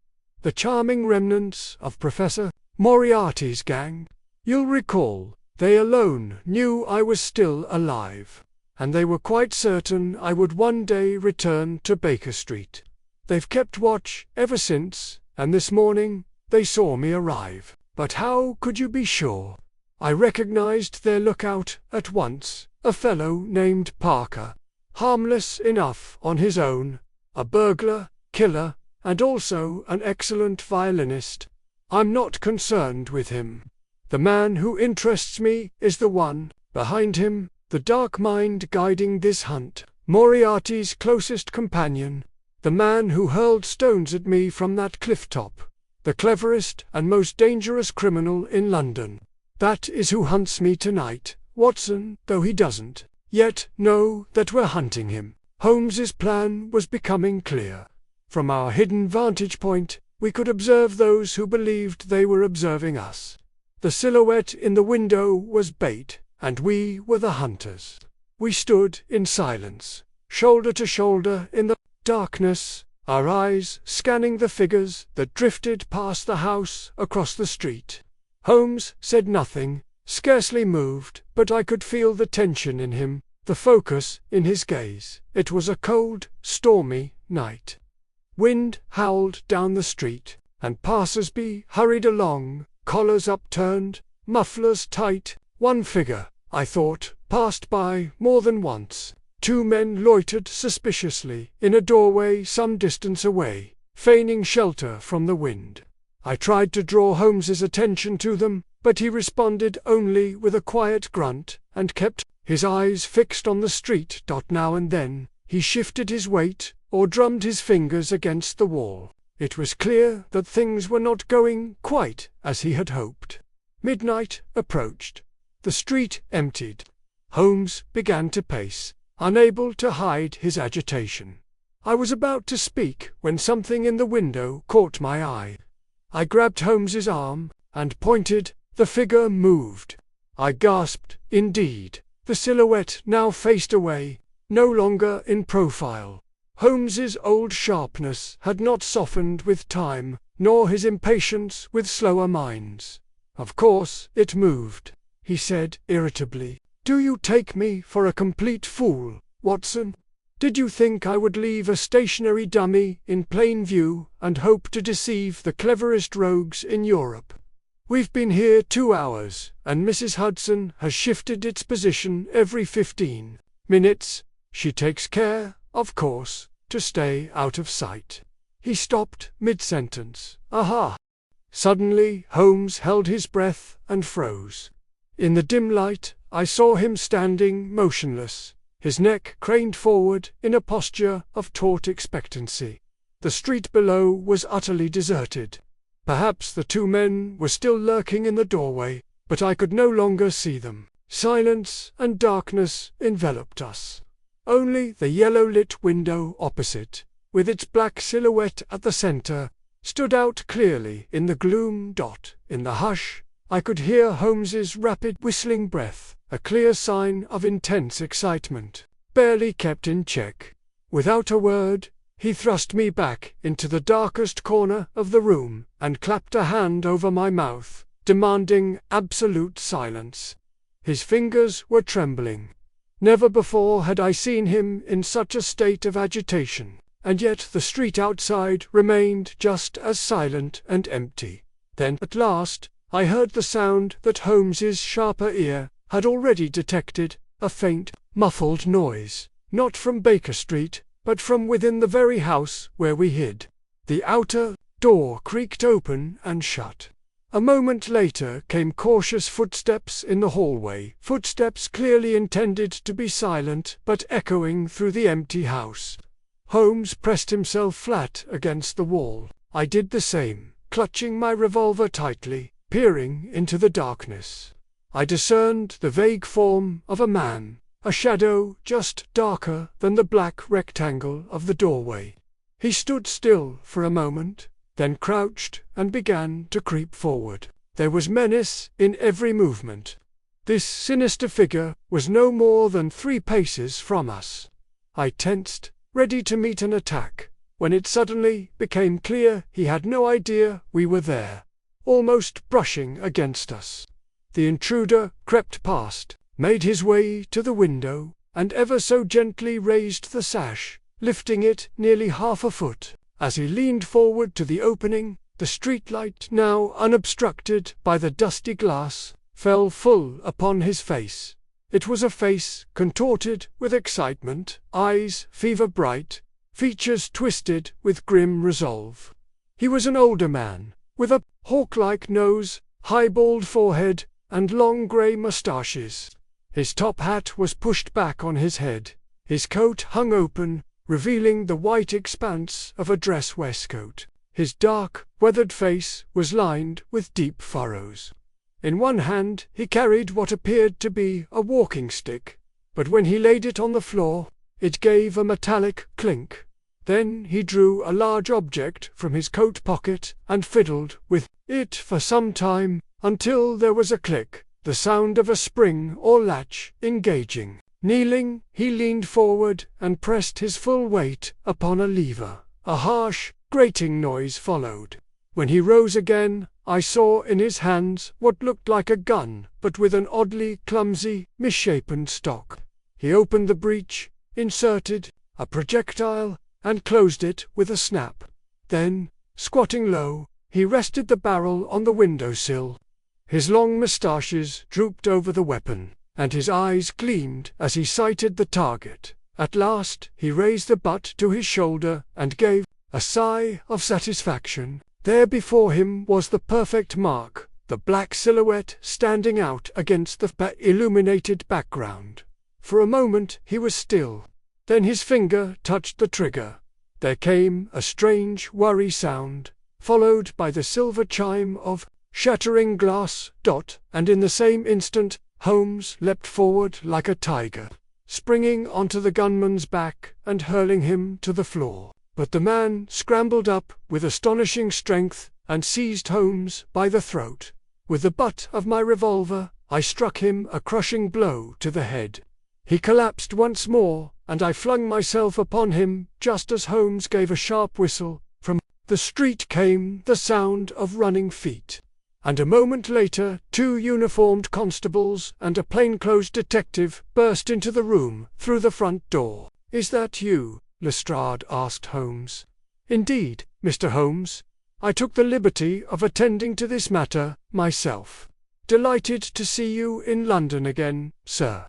The charming remnants of Professor Moriarty's gang. You'll recall, they alone knew I was still alive, and they were quite certain I would one day return to Baker Street. They've kept watch ever since, and this morning they saw me arrive. But how could you be sure? I recognized their lookout at once, a fellow named Parker, harmless enough on his own, a burglar, killer, and also an excellent violinist. I'm not concerned with him. The man who interests me is the one, behind him, the dark mind guiding this hunt, Moriarty's closest companion, the man who hurled stones at me from that cliff top, the cleverest and most dangerous criminal in London. That is who hunts me tonight, Watson, though he doesn't yet know that we're hunting him." Holmes's plan was becoming clear. From our hidden vantage point, we could observe those who believed they were observing us. The silhouette in the window was bait, and we were the hunters. We stood in silence, shoulder to shoulder in the darkness, our eyes scanning the figures that drifted past the house across the street. Holmes said nothing, scarcely moved, but I could feel the tension in him, the focus in his gaze. It was a cold, stormy night. Wind howled down the street, and passers-by hurried along, collars upturned, mufflers tight. One figure, I thought, passed by more than once. Two men loitered suspiciously in a doorway some distance away, feigning shelter from the wind. I tried to draw Holmes's attention to them, but he responded only with a quiet grunt, and kept his eyes fixed on the street. Now and then, he shifted his weight, or drummed his fingers against the wall. It was clear that things were not going quite as he had hoped. Midnight approached. The street emptied. Holmes began to pace, unable to hide his agitation. I was about to speak when something in the window caught my eye. I grabbed Holmes's arm and pointed. The figure moved. I gasped, indeed. The silhouette now faced away, no longer in profile. Holmes's old sharpness had not softened with time, nor his impatience with slower minds. "Of course it moved," he said irritably. "Do you take me for a complete fool, Watson? Did you think I would leave a stationary dummy in plain view and hope to deceive the cleverest rogues in Europe? We've been here 2 hours, and Mrs. Hudson has shifted its position every 15 minutes. She takes care, of course, to stay out of sight." He stopped mid-sentence. "Aha!" Suddenly Holmes held his breath and froze. In the dim light, I saw him standing motionless, his neck craned forward in a posture of taut expectancy. The street below was utterly deserted. Perhaps the two men were still lurking in the doorway, but I could no longer see them. Silence and darkness enveloped us. Only the yellow-lit window opposite, with its black silhouette at the center, stood out clearly in the gloom. In the hush, I could hear Holmes's rapid whistling breath, a clear sign of intense excitement, barely kept in check. Without a word, he thrust me back into the darkest corner of the room and clapped a hand over my mouth, demanding absolute silence. His fingers were trembling. Never before had I seen him in such a state of agitation, and yet the street outside remained just as silent and empty. Then, at last, I heard the sound that Holmes's sharper ear had already detected, a faint, muffled noise, not from Baker Street, but from within the very house where we hid. The outer door creaked open and shut. A moment later came cautious footsteps in the hallway, footsteps clearly intended to be silent but echoing through the empty house. Holmes pressed himself flat against the wall. I did the same, clutching my revolver tightly, peering into the darkness. I discerned the vague form of a man, a shadow just darker than the black rectangle of the doorway. He stood still for a moment, then crouched and began to creep forward. There was menace in every movement. This sinister figure was no more than 3 paces from us. I tensed, ready to meet an attack, when it suddenly became clear he had no idea we were there, almost brushing against us. The intruder crept past, made his way to the window, and ever so gently raised the sash, lifting it nearly half a foot. As he leaned forward to the opening, the streetlight, now unobstructed by the dusty glass, fell full upon his face. It was a face contorted with excitement, eyes fever-bright, features twisted with grim resolve. He was an older man, with a hawk-like nose, high bald forehead, and long grey moustaches. His top hat was pushed back on his head. His coat hung open, revealing the white expanse of a dress waistcoat. His dark, weathered face was lined with deep furrows. In one hand he carried what appeared to be a walking stick, but when he laid it on the floor, it gave a metallic clink. Then he drew a large object from his coat pocket and fiddled with it for some time, until there was a click, the sound of a spring or latch engaging. Kneeling, he leaned forward and pressed his full weight upon a lever. A harsh, grating noise followed. When he rose again, I saw in his hands what looked like a gun, but with an oddly clumsy, misshapen stock. He opened the breech, inserted a projectile, and closed it with a snap. Then, squatting low, he rested the barrel on the window-sill. His long moustaches drooped over the weapon, and his eyes gleamed as he sighted the target. At last he raised the butt to his shoulder and gave a sigh of satisfaction. There before him was the perfect mark, the black silhouette standing out against the illuminated background. For a moment he was still. Then his finger touched the trigger. There came a strange worry sound, followed by the silver chime of shattering glass, and in the same instant Holmes leapt forward like a tiger, springing onto the gunman's back and hurling him to the floor. But the man scrambled up with astonishing strength and seized Holmes by the throat. With the butt of my revolver, I struck him a crushing blow to the head. He collapsed once more, and I flung myself upon him just as Holmes gave a sharp whistle. From the street came the sound of running feet, and a moment later 2 uniformed constables and a plainclothes detective burst into the room through the front door. "Is that you?" Lestrade asked Holmes. "Indeed, Mr. Holmes. I took the liberty of attending to this matter myself. Delighted to see you in London again, sir.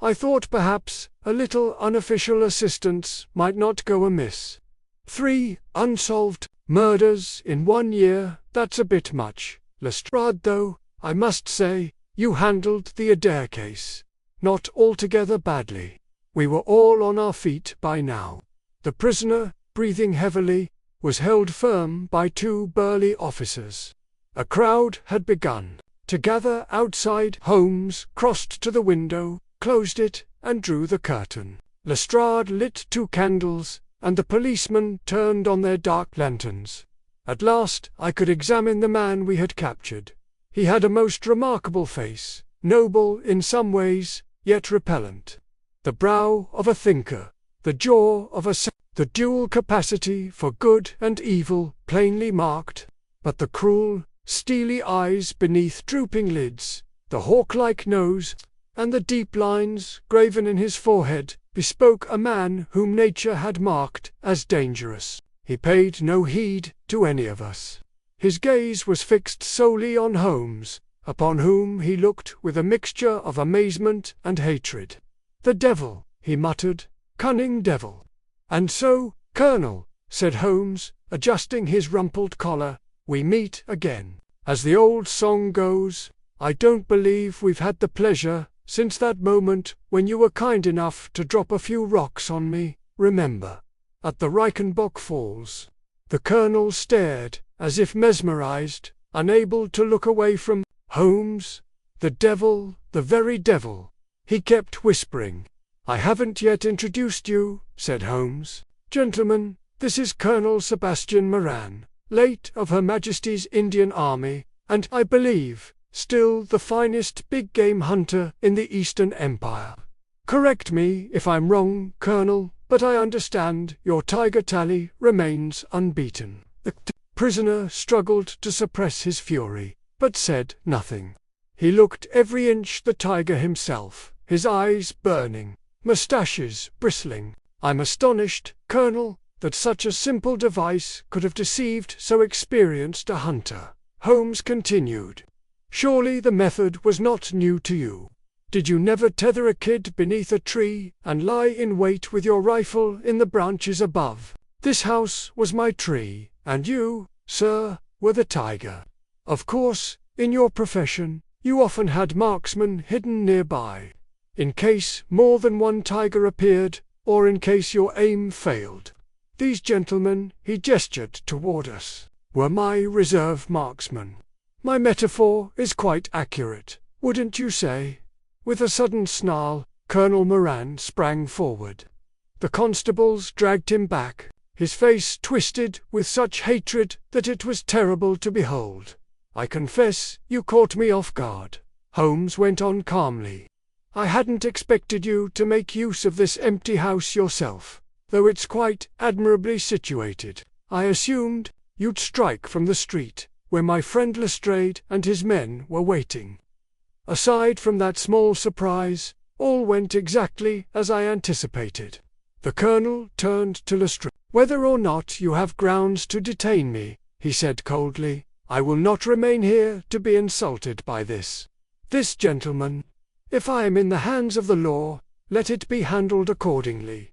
I thought perhaps a little unofficial assistance might not go amiss. 3 unsolved murders in 1 year, that's a bit much, Lestrade, though I must say you handled the Adair case not altogether badly." We were all on our feet by now. The prisoner, breathing heavily, was held firm by 2 burly officers. A crowd had begun to gather outside. Holmes crossed to the window, closed it, and drew the curtain. Lestrade lit 2 candles, and the policemen turned on their dark lanterns. At last I could examine the man we had captured. He had a most remarkable face, noble in some ways, yet repellent. The brow of a thinker, the jaw of a the dual capacity for good and evil plainly marked, but the cruel, steely eyes beneath drooping lids, the hawk-like nose, and the deep lines graven in his forehead bespoke a man whom nature had marked as dangerous. He paid no heed to any of us. His gaze was fixed solely on Holmes, upon whom he looked with a mixture of amazement and hatred. "The devil," he muttered, "cunning devil." "And so, Colonel," said Holmes, adjusting his rumpled collar, "we meet again. As the old song goes, I don't believe we've had the pleasure since that moment when you were kind enough to drop a few rocks on me, remember, at the Reichenbach Falls. The colonel stared, as if mesmerized, unable to look away from Holmes. The devil, the very devil. He kept whispering. I haven't yet introduced you, said Holmes. Gentlemen, this is Colonel Sebastian Moran, late of Her Majesty's Indian Army, and, I believe, still the finest big-game hunter in the Eastern Empire. Correct me if I'm wrong, Colonel, but I understand your tiger tally remains unbeaten. The prisoner struggled to suppress his fury, but said nothing. He looked every inch the tiger himself, his eyes burning, mustaches bristling. I'm astonished, Colonel, that such a simple device could have deceived so experienced a hunter. Holmes continued. Surely the method was not new to you. Did you never tether a kid beneath a tree and lie in wait with your rifle in the branches above? This house was my tree, and you, sir, were the tiger. Of course, in your profession, you often had marksmen hidden nearby, in case more than one tiger appeared, or in case your aim failed. These gentlemen, he gestured toward us, were my reserve marksmen. My metaphor is quite accurate, wouldn't you say? With a sudden snarl, Colonel Moran sprang forward. The constables dragged him back, his face twisted with such hatred that it was terrible to behold. I confess you caught me off guard, Holmes went on calmly. I hadn't expected you to make use of this empty house yourself, though it's quite admirably situated. I assumed you'd strike from the street, where my friend Lestrade and his men were waiting. Aside from that small surprise, all went exactly as I anticipated. The colonel turned to Lestrade. Whether or not you have grounds to detain me, he said coldly, I will not remain here to be insulted by this. This gentleman. If I am in the hands of the law, let it be handled accordingly.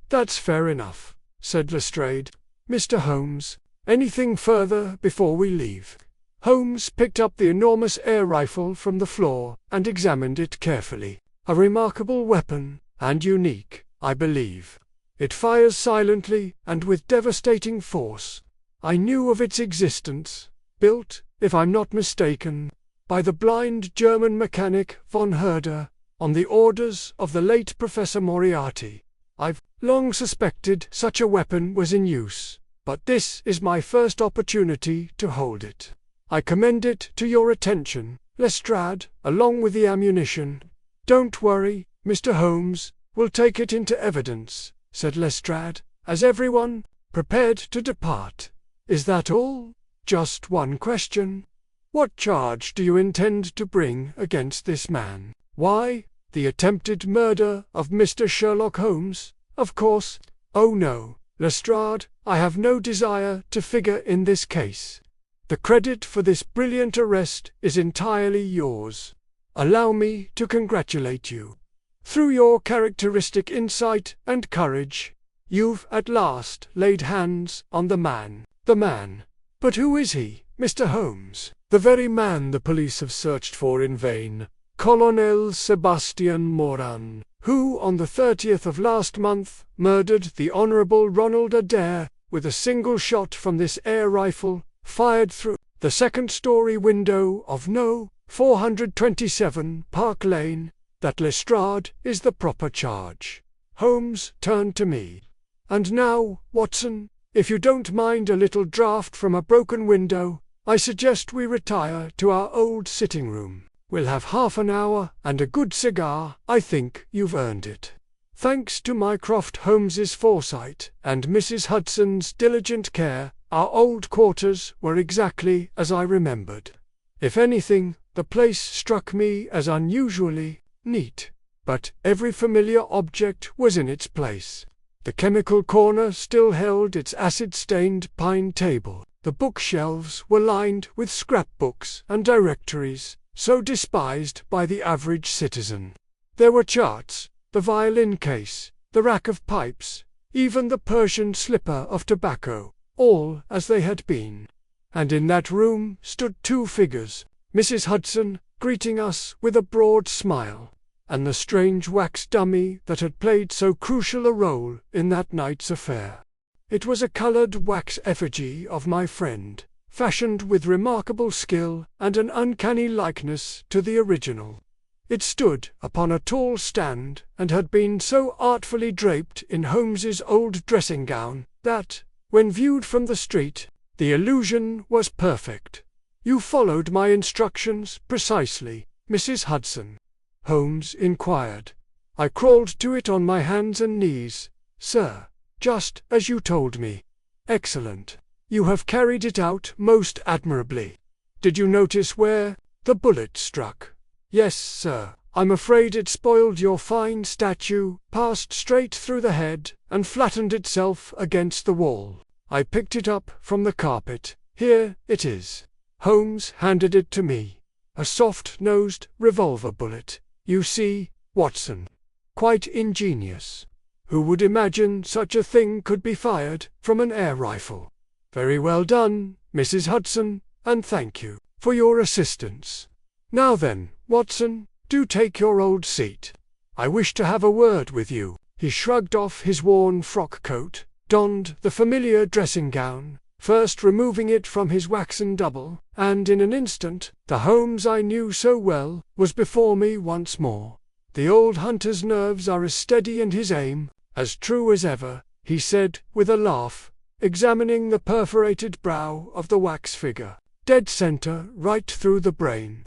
That's fair enough, said Lestrade. Mr. Holmes, anything further before we leave? Holmes picked up the enormous air rifle from the floor and examined it carefully. A remarkable weapon, and unique, I believe. It fires silently and with devastating force. I knew of its existence, built, if I'm not mistaken, by the blind German mechanic von Herder, on the orders of the late Professor Moriarty. I've long suspected such a weapon was in use, but this is my first opportunity to hold it. I commend it to your attention, Lestrade, along with the ammunition. Don't worry, Mr. Holmes, we'll take it into evidence, said Lestrade, as everyone prepared to depart. Is that all? Just one question. What charge do you intend to bring against this man? Why, the attempted murder of Mr. Sherlock Holmes, of course. Oh no, Lestrade, I have no desire to figure in this case. The credit for this brilliant arrest is entirely yours. Allow me to congratulate you. Through your characteristic insight and courage, you've at last laid hands on the man. The man. But who is he, Mr. Holmes? The very man the police have searched for in vain. Colonel Sebastian Moran, who on the 30th of last month murdered the Honourable Ronald Adair with a single shot from this air rifle, fired through the second-story window of No. 427 Park Lane. That, Lestrade, is the proper charge. Holmes turned to me. And now, Watson, if you don't mind a little draught from a broken window, I suggest we retire to our old sitting-room. We'll have half an hour and a good cigar. I think you've earned it. Thanks to Mycroft Holmes's foresight and Mrs. Hudson's diligent care, our old quarters were exactly as I remembered. If anything, the place struck me as unusually neat, but every familiar object was in its place. The chemical corner still held its acid-stained pine table. The bookshelves were lined with scrapbooks and directories, so despised by the average citizen. There were charts, the violin case, the rack of pipes, even the Persian slipper of tobacco, all as they had been. and in that room stood two figures, Mrs. Hudson, greeting us with a broad smile, and the strange wax dummy that had played so crucial a role in that night's affair. It was a coloured wax effigy of my friend, fashioned with remarkable skill and an uncanny likeness to the original. It stood upon a tall stand and had been so artfully draped in Holmes's old dressing-gown that, when viewed from the street, the illusion was perfect. "You followed my instructions precisely, Mrs. Hudson?" Holmes inquired. "I crawled to it on my hands and knees, sir, just as you told me." "Excellent. You have carried it out most admirably. Did you notice where the bullet struck?" "Yes, sir. I'm afraid it spoiled your fine statue, passed straight through the head, and flattened itself against the wall. I picked it up from the carpet. Here it is." Holmes handed it to me. "A soft-nosed revolver bullet, you see, Watson. Quite ingenious. Who would imagine such a thing could be fired from an air rifle? Very well done, Mrs. Hudson, and thank you for your assistance. Now then, Watson, do take your old seat. I wish to have a word with you." He shrugged off his worn frock-coat, donned the familiar dressing-gown, first removing it from his waxen double, and in an instant, the Holmes I knew so well was before me once more. "The old hunter's nerves are as steady and his aim as true as ever," he said with a laugh, examining the perforated brow of the wax figure. "Dead centre right through the brain.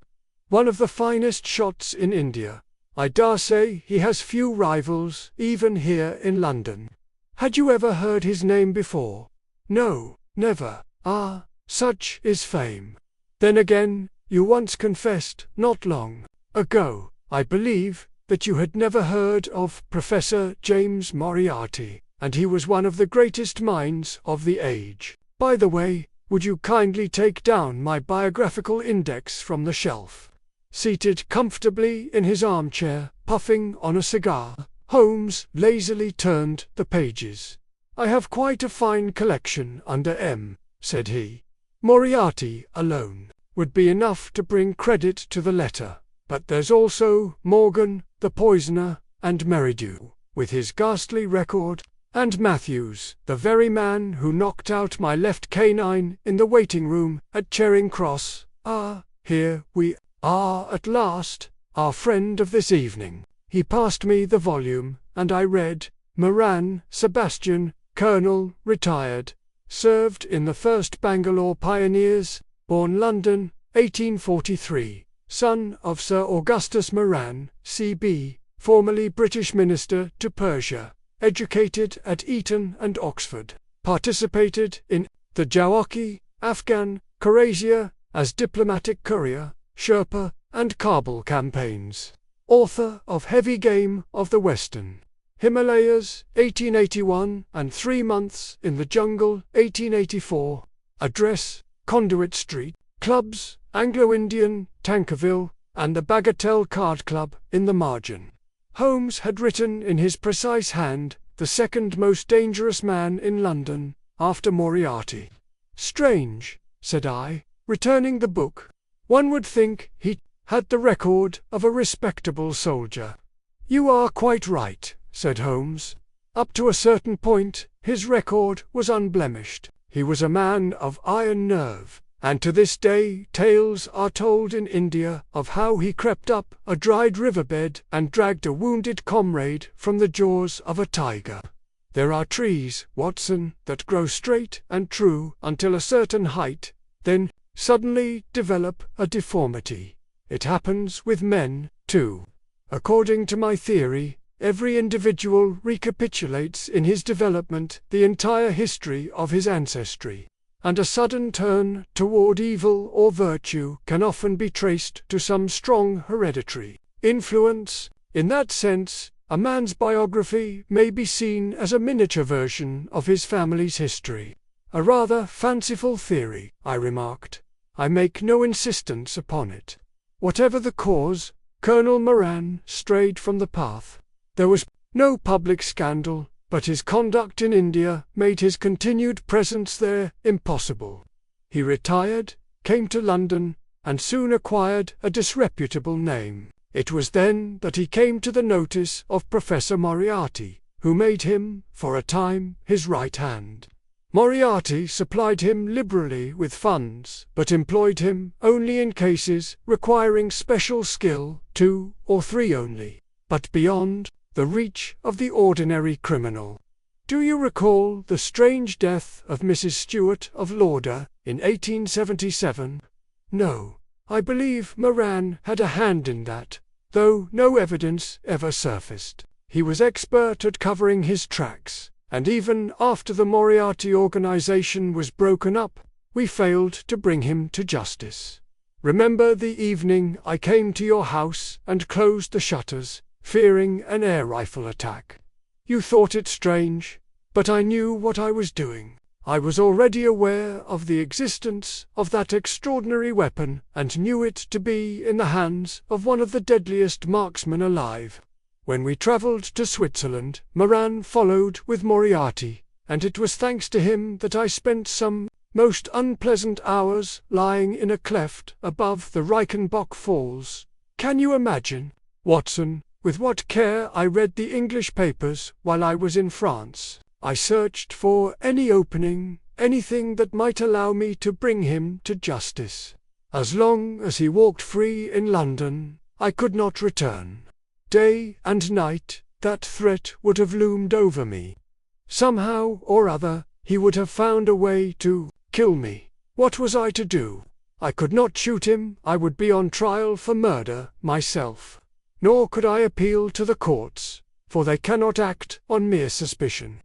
One of the finest shots in India. I dare say he has few rivals, even here in London. Had you ever heard his name before?" "No, never." "Ah, such is fame. Then again, you once confessed, not long ago, I believe, that you had never heard of Professor James Moriarty, and he was one of the greatest minds of the age. By the way, would you kindly take down my biographical index from the shelf?" Seated comfortably in his armchair, puffing on a cigar, Holmes lazily turned the pages. "I have quite a fine collection under M," said he. "Moriarty alone would be enough to bring credit to the letter, but there's also Morgan, the poisoner, and Merridew, with his ghastly record, and Matthews, the very man who knocked out my left canine in the waiting-room at Charing Cross. Ah, here we are at last, our friend of this evening." He passed me the volume, and I read, "Moran, Sebastian, Colonel, retired, served in the 1st Bangalore Pioneers, born London, 1843, son of Sir Augustus Moran, C.B., formerly British Minister to Persia, educated at Eton and Oxford, participated in the Jawaki, Afghan, Karasia, as diplomatic courier, Sherpa, and Kabul campaigns. Author of Heavy Game of the Western Himalayas, 1881, and 3 Months in the Jungle, 1884. Address, Conduit Street, Clubs, Anglo-Indian, Tankerville, and the Bagatelle Card Club, in the margin." Holmes had written in his precise hand, "The second most dangerous man in London, after Moriarty." "Strange," said I, returning the book. "One would think he had the record of a respectable soldier." "You are quite right," said Holmes. "Up to a certain point, his record was unblemished. He was a man of iron nerve, and to this day tales are told in India of how he crept up a dried riverbed and dragged a wounded comrade from the jaws of a tiger. There are trees, Watson, that grow straight and true until a certain height, then suddenly develop a deformity. It happens with men, too. According to my theory, every individual recapitulates in his development the entire history of his ancestry, and a sudden turn toward evil or virtue can often be traced to some strong hereditary influence. In that sense, a man's biography may be seen as a miniature version of his family's history." "A rather fanciful theory," I remarked. "I make no insistence upon it. Whatever the cause, Colonel Moran strayed from the path. There was no public scandal, but his conduct in India made his continued presence there impossible. He retired, came to London, and soon acquired a disreputable name. It was then that he came to the notice of Professor Moriarty, who made him, for a time, his right hand. Moriarty supplied him liberally with funds, but employed him only in cases requiring special skill, 2 or 3 only, but beyond the reach of the ordinary criminal. Do you recall the strange death of Mrs. Stewart of Lauder in 1877? No. I believe Moran had a hand in that, though no evidence ever surfaced. He was expert at covering his tracks, and even after the Moriarty organization was broken up, we failed to bring him to justice. Remember the evening I came to your house and closed the shutters, fearing an air rifle attack? You thought it strange, but I knew what I was doing. I was already aware of the existence of that extraordinary weapon and knew it to be in the hands of one of the deadliest marksmen alive. When we travelled to Switzerland, Moran followed with Moriarty, and it was thanks to him that I spent some most unpleasant hours lying in a cleft above the Reichenbach Falls. Can you imagine, Watson, with what care I read the English papers while I was in France? I searched for any opening, anything that might allow me to bring him to justice. As long as he walked free in London, I could not return. Day and night, that threat would have loomed over me. Somehow or other, he would have found a way to kill me. What was I to do? I could not shoot him. I would be on trial for murder myself. Nor could I appeal to the courts, for they cannot act on mere suspicion.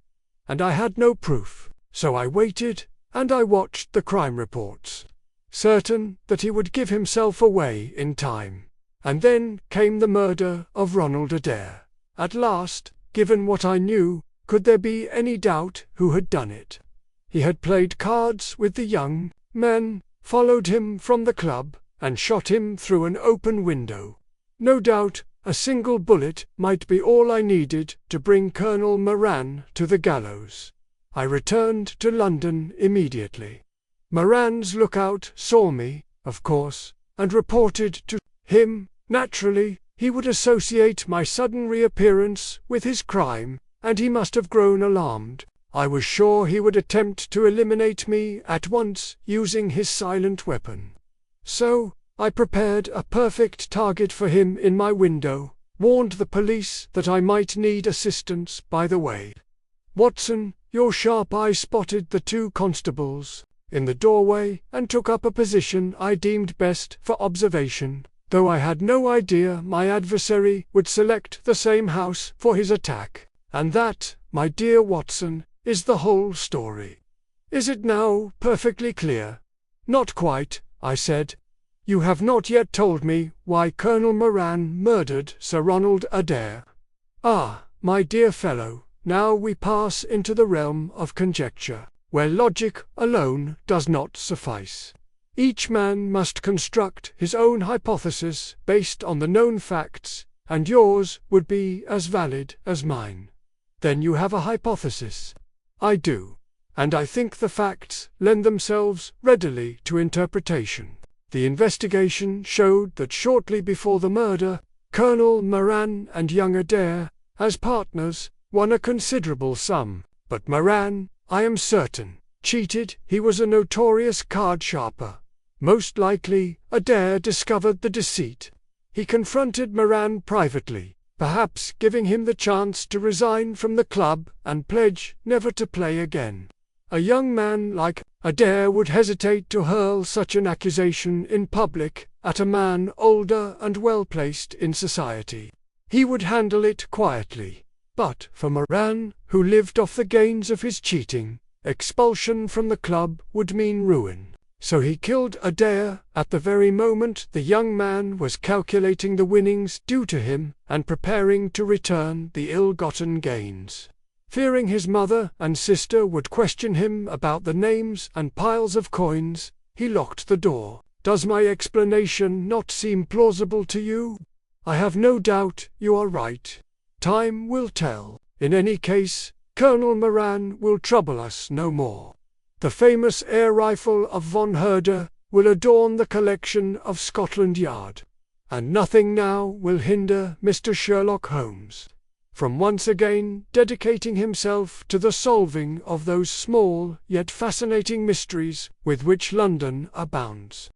And I had no proof, so I waited, and I watched the crime reports, certain that he would give himself away in time. And then came the murder of Ronald Adair. At last, given what I knew, could there be any doubt who had done it? He had played cards with the young men, followed him from the club, and shot him through an open window. No doubt, a single bullet might be all I needed to bring Colonel Moran to the gallows. I returned to London immediately. Moran's lookout saw me, of course, and reported to him. Naturally, he would associate my sudden reappearance with his crime, and he must have grown alarmed. I was sure he would attempt to eliminate me at once using his silent weapon. So, I prepared a perfect target for him in my window, warned the police that I might need assistance by the way. Watson, your sharp eye spotted the 2 constables in the doorway and took up a position I deemed best for observation, though I had no idea my adversary would select the same house for his attack. And that, my dear Watson, is the whole story. Is it now perfectly clear? Not quite, I said. You have not yet told me why Colonel Moran murdered Sir Ronald Adair. Ah, my dear fellow, now we pass into the realm of conjecture, where logic alone does not suffice. Each man must construct his own hypothesis based on the known facts, and yours would be as valid as mine. Then you have a hypothesis. I do, and I think the facts lend themselves readily to interpretation. The investigation showed that shortly before the murder, Colonel Moran and young Adair, as partners, won a considerable sum. But Moran, I am certain, cheated. He was a notorious card sharper. Most likely, Adair discovered the deceit. He confronted Moran privately, perhaps giving him the chance to resign from the club and pledge never to play again. A young man like Adair would hesitate to hurl such an accusation in public at a man older and well-placed in society. He would handle it quietly. But for Moran, who lived off the gains of his cheating, expulsion from the club would mean ruin. So he killed Adair at the very moment the young man was calculating the winnings due to him and preparing to return the ill-gotten gains. Fearing his mother and sister would question him about the names and piles of coins, he locked the door. Does my explanation not seem plausible to you? I have no doubt you are right. Time will tell. In any case, Colonel Moran will trouble us no more. The famous air rifle of von Herder will adorn the collection of Scotland Yard. And nothing now will hinder Mr. Sherlock Holmes from once again dedicating himself to the solving of those small yet fascinating mysteries with which London abounds.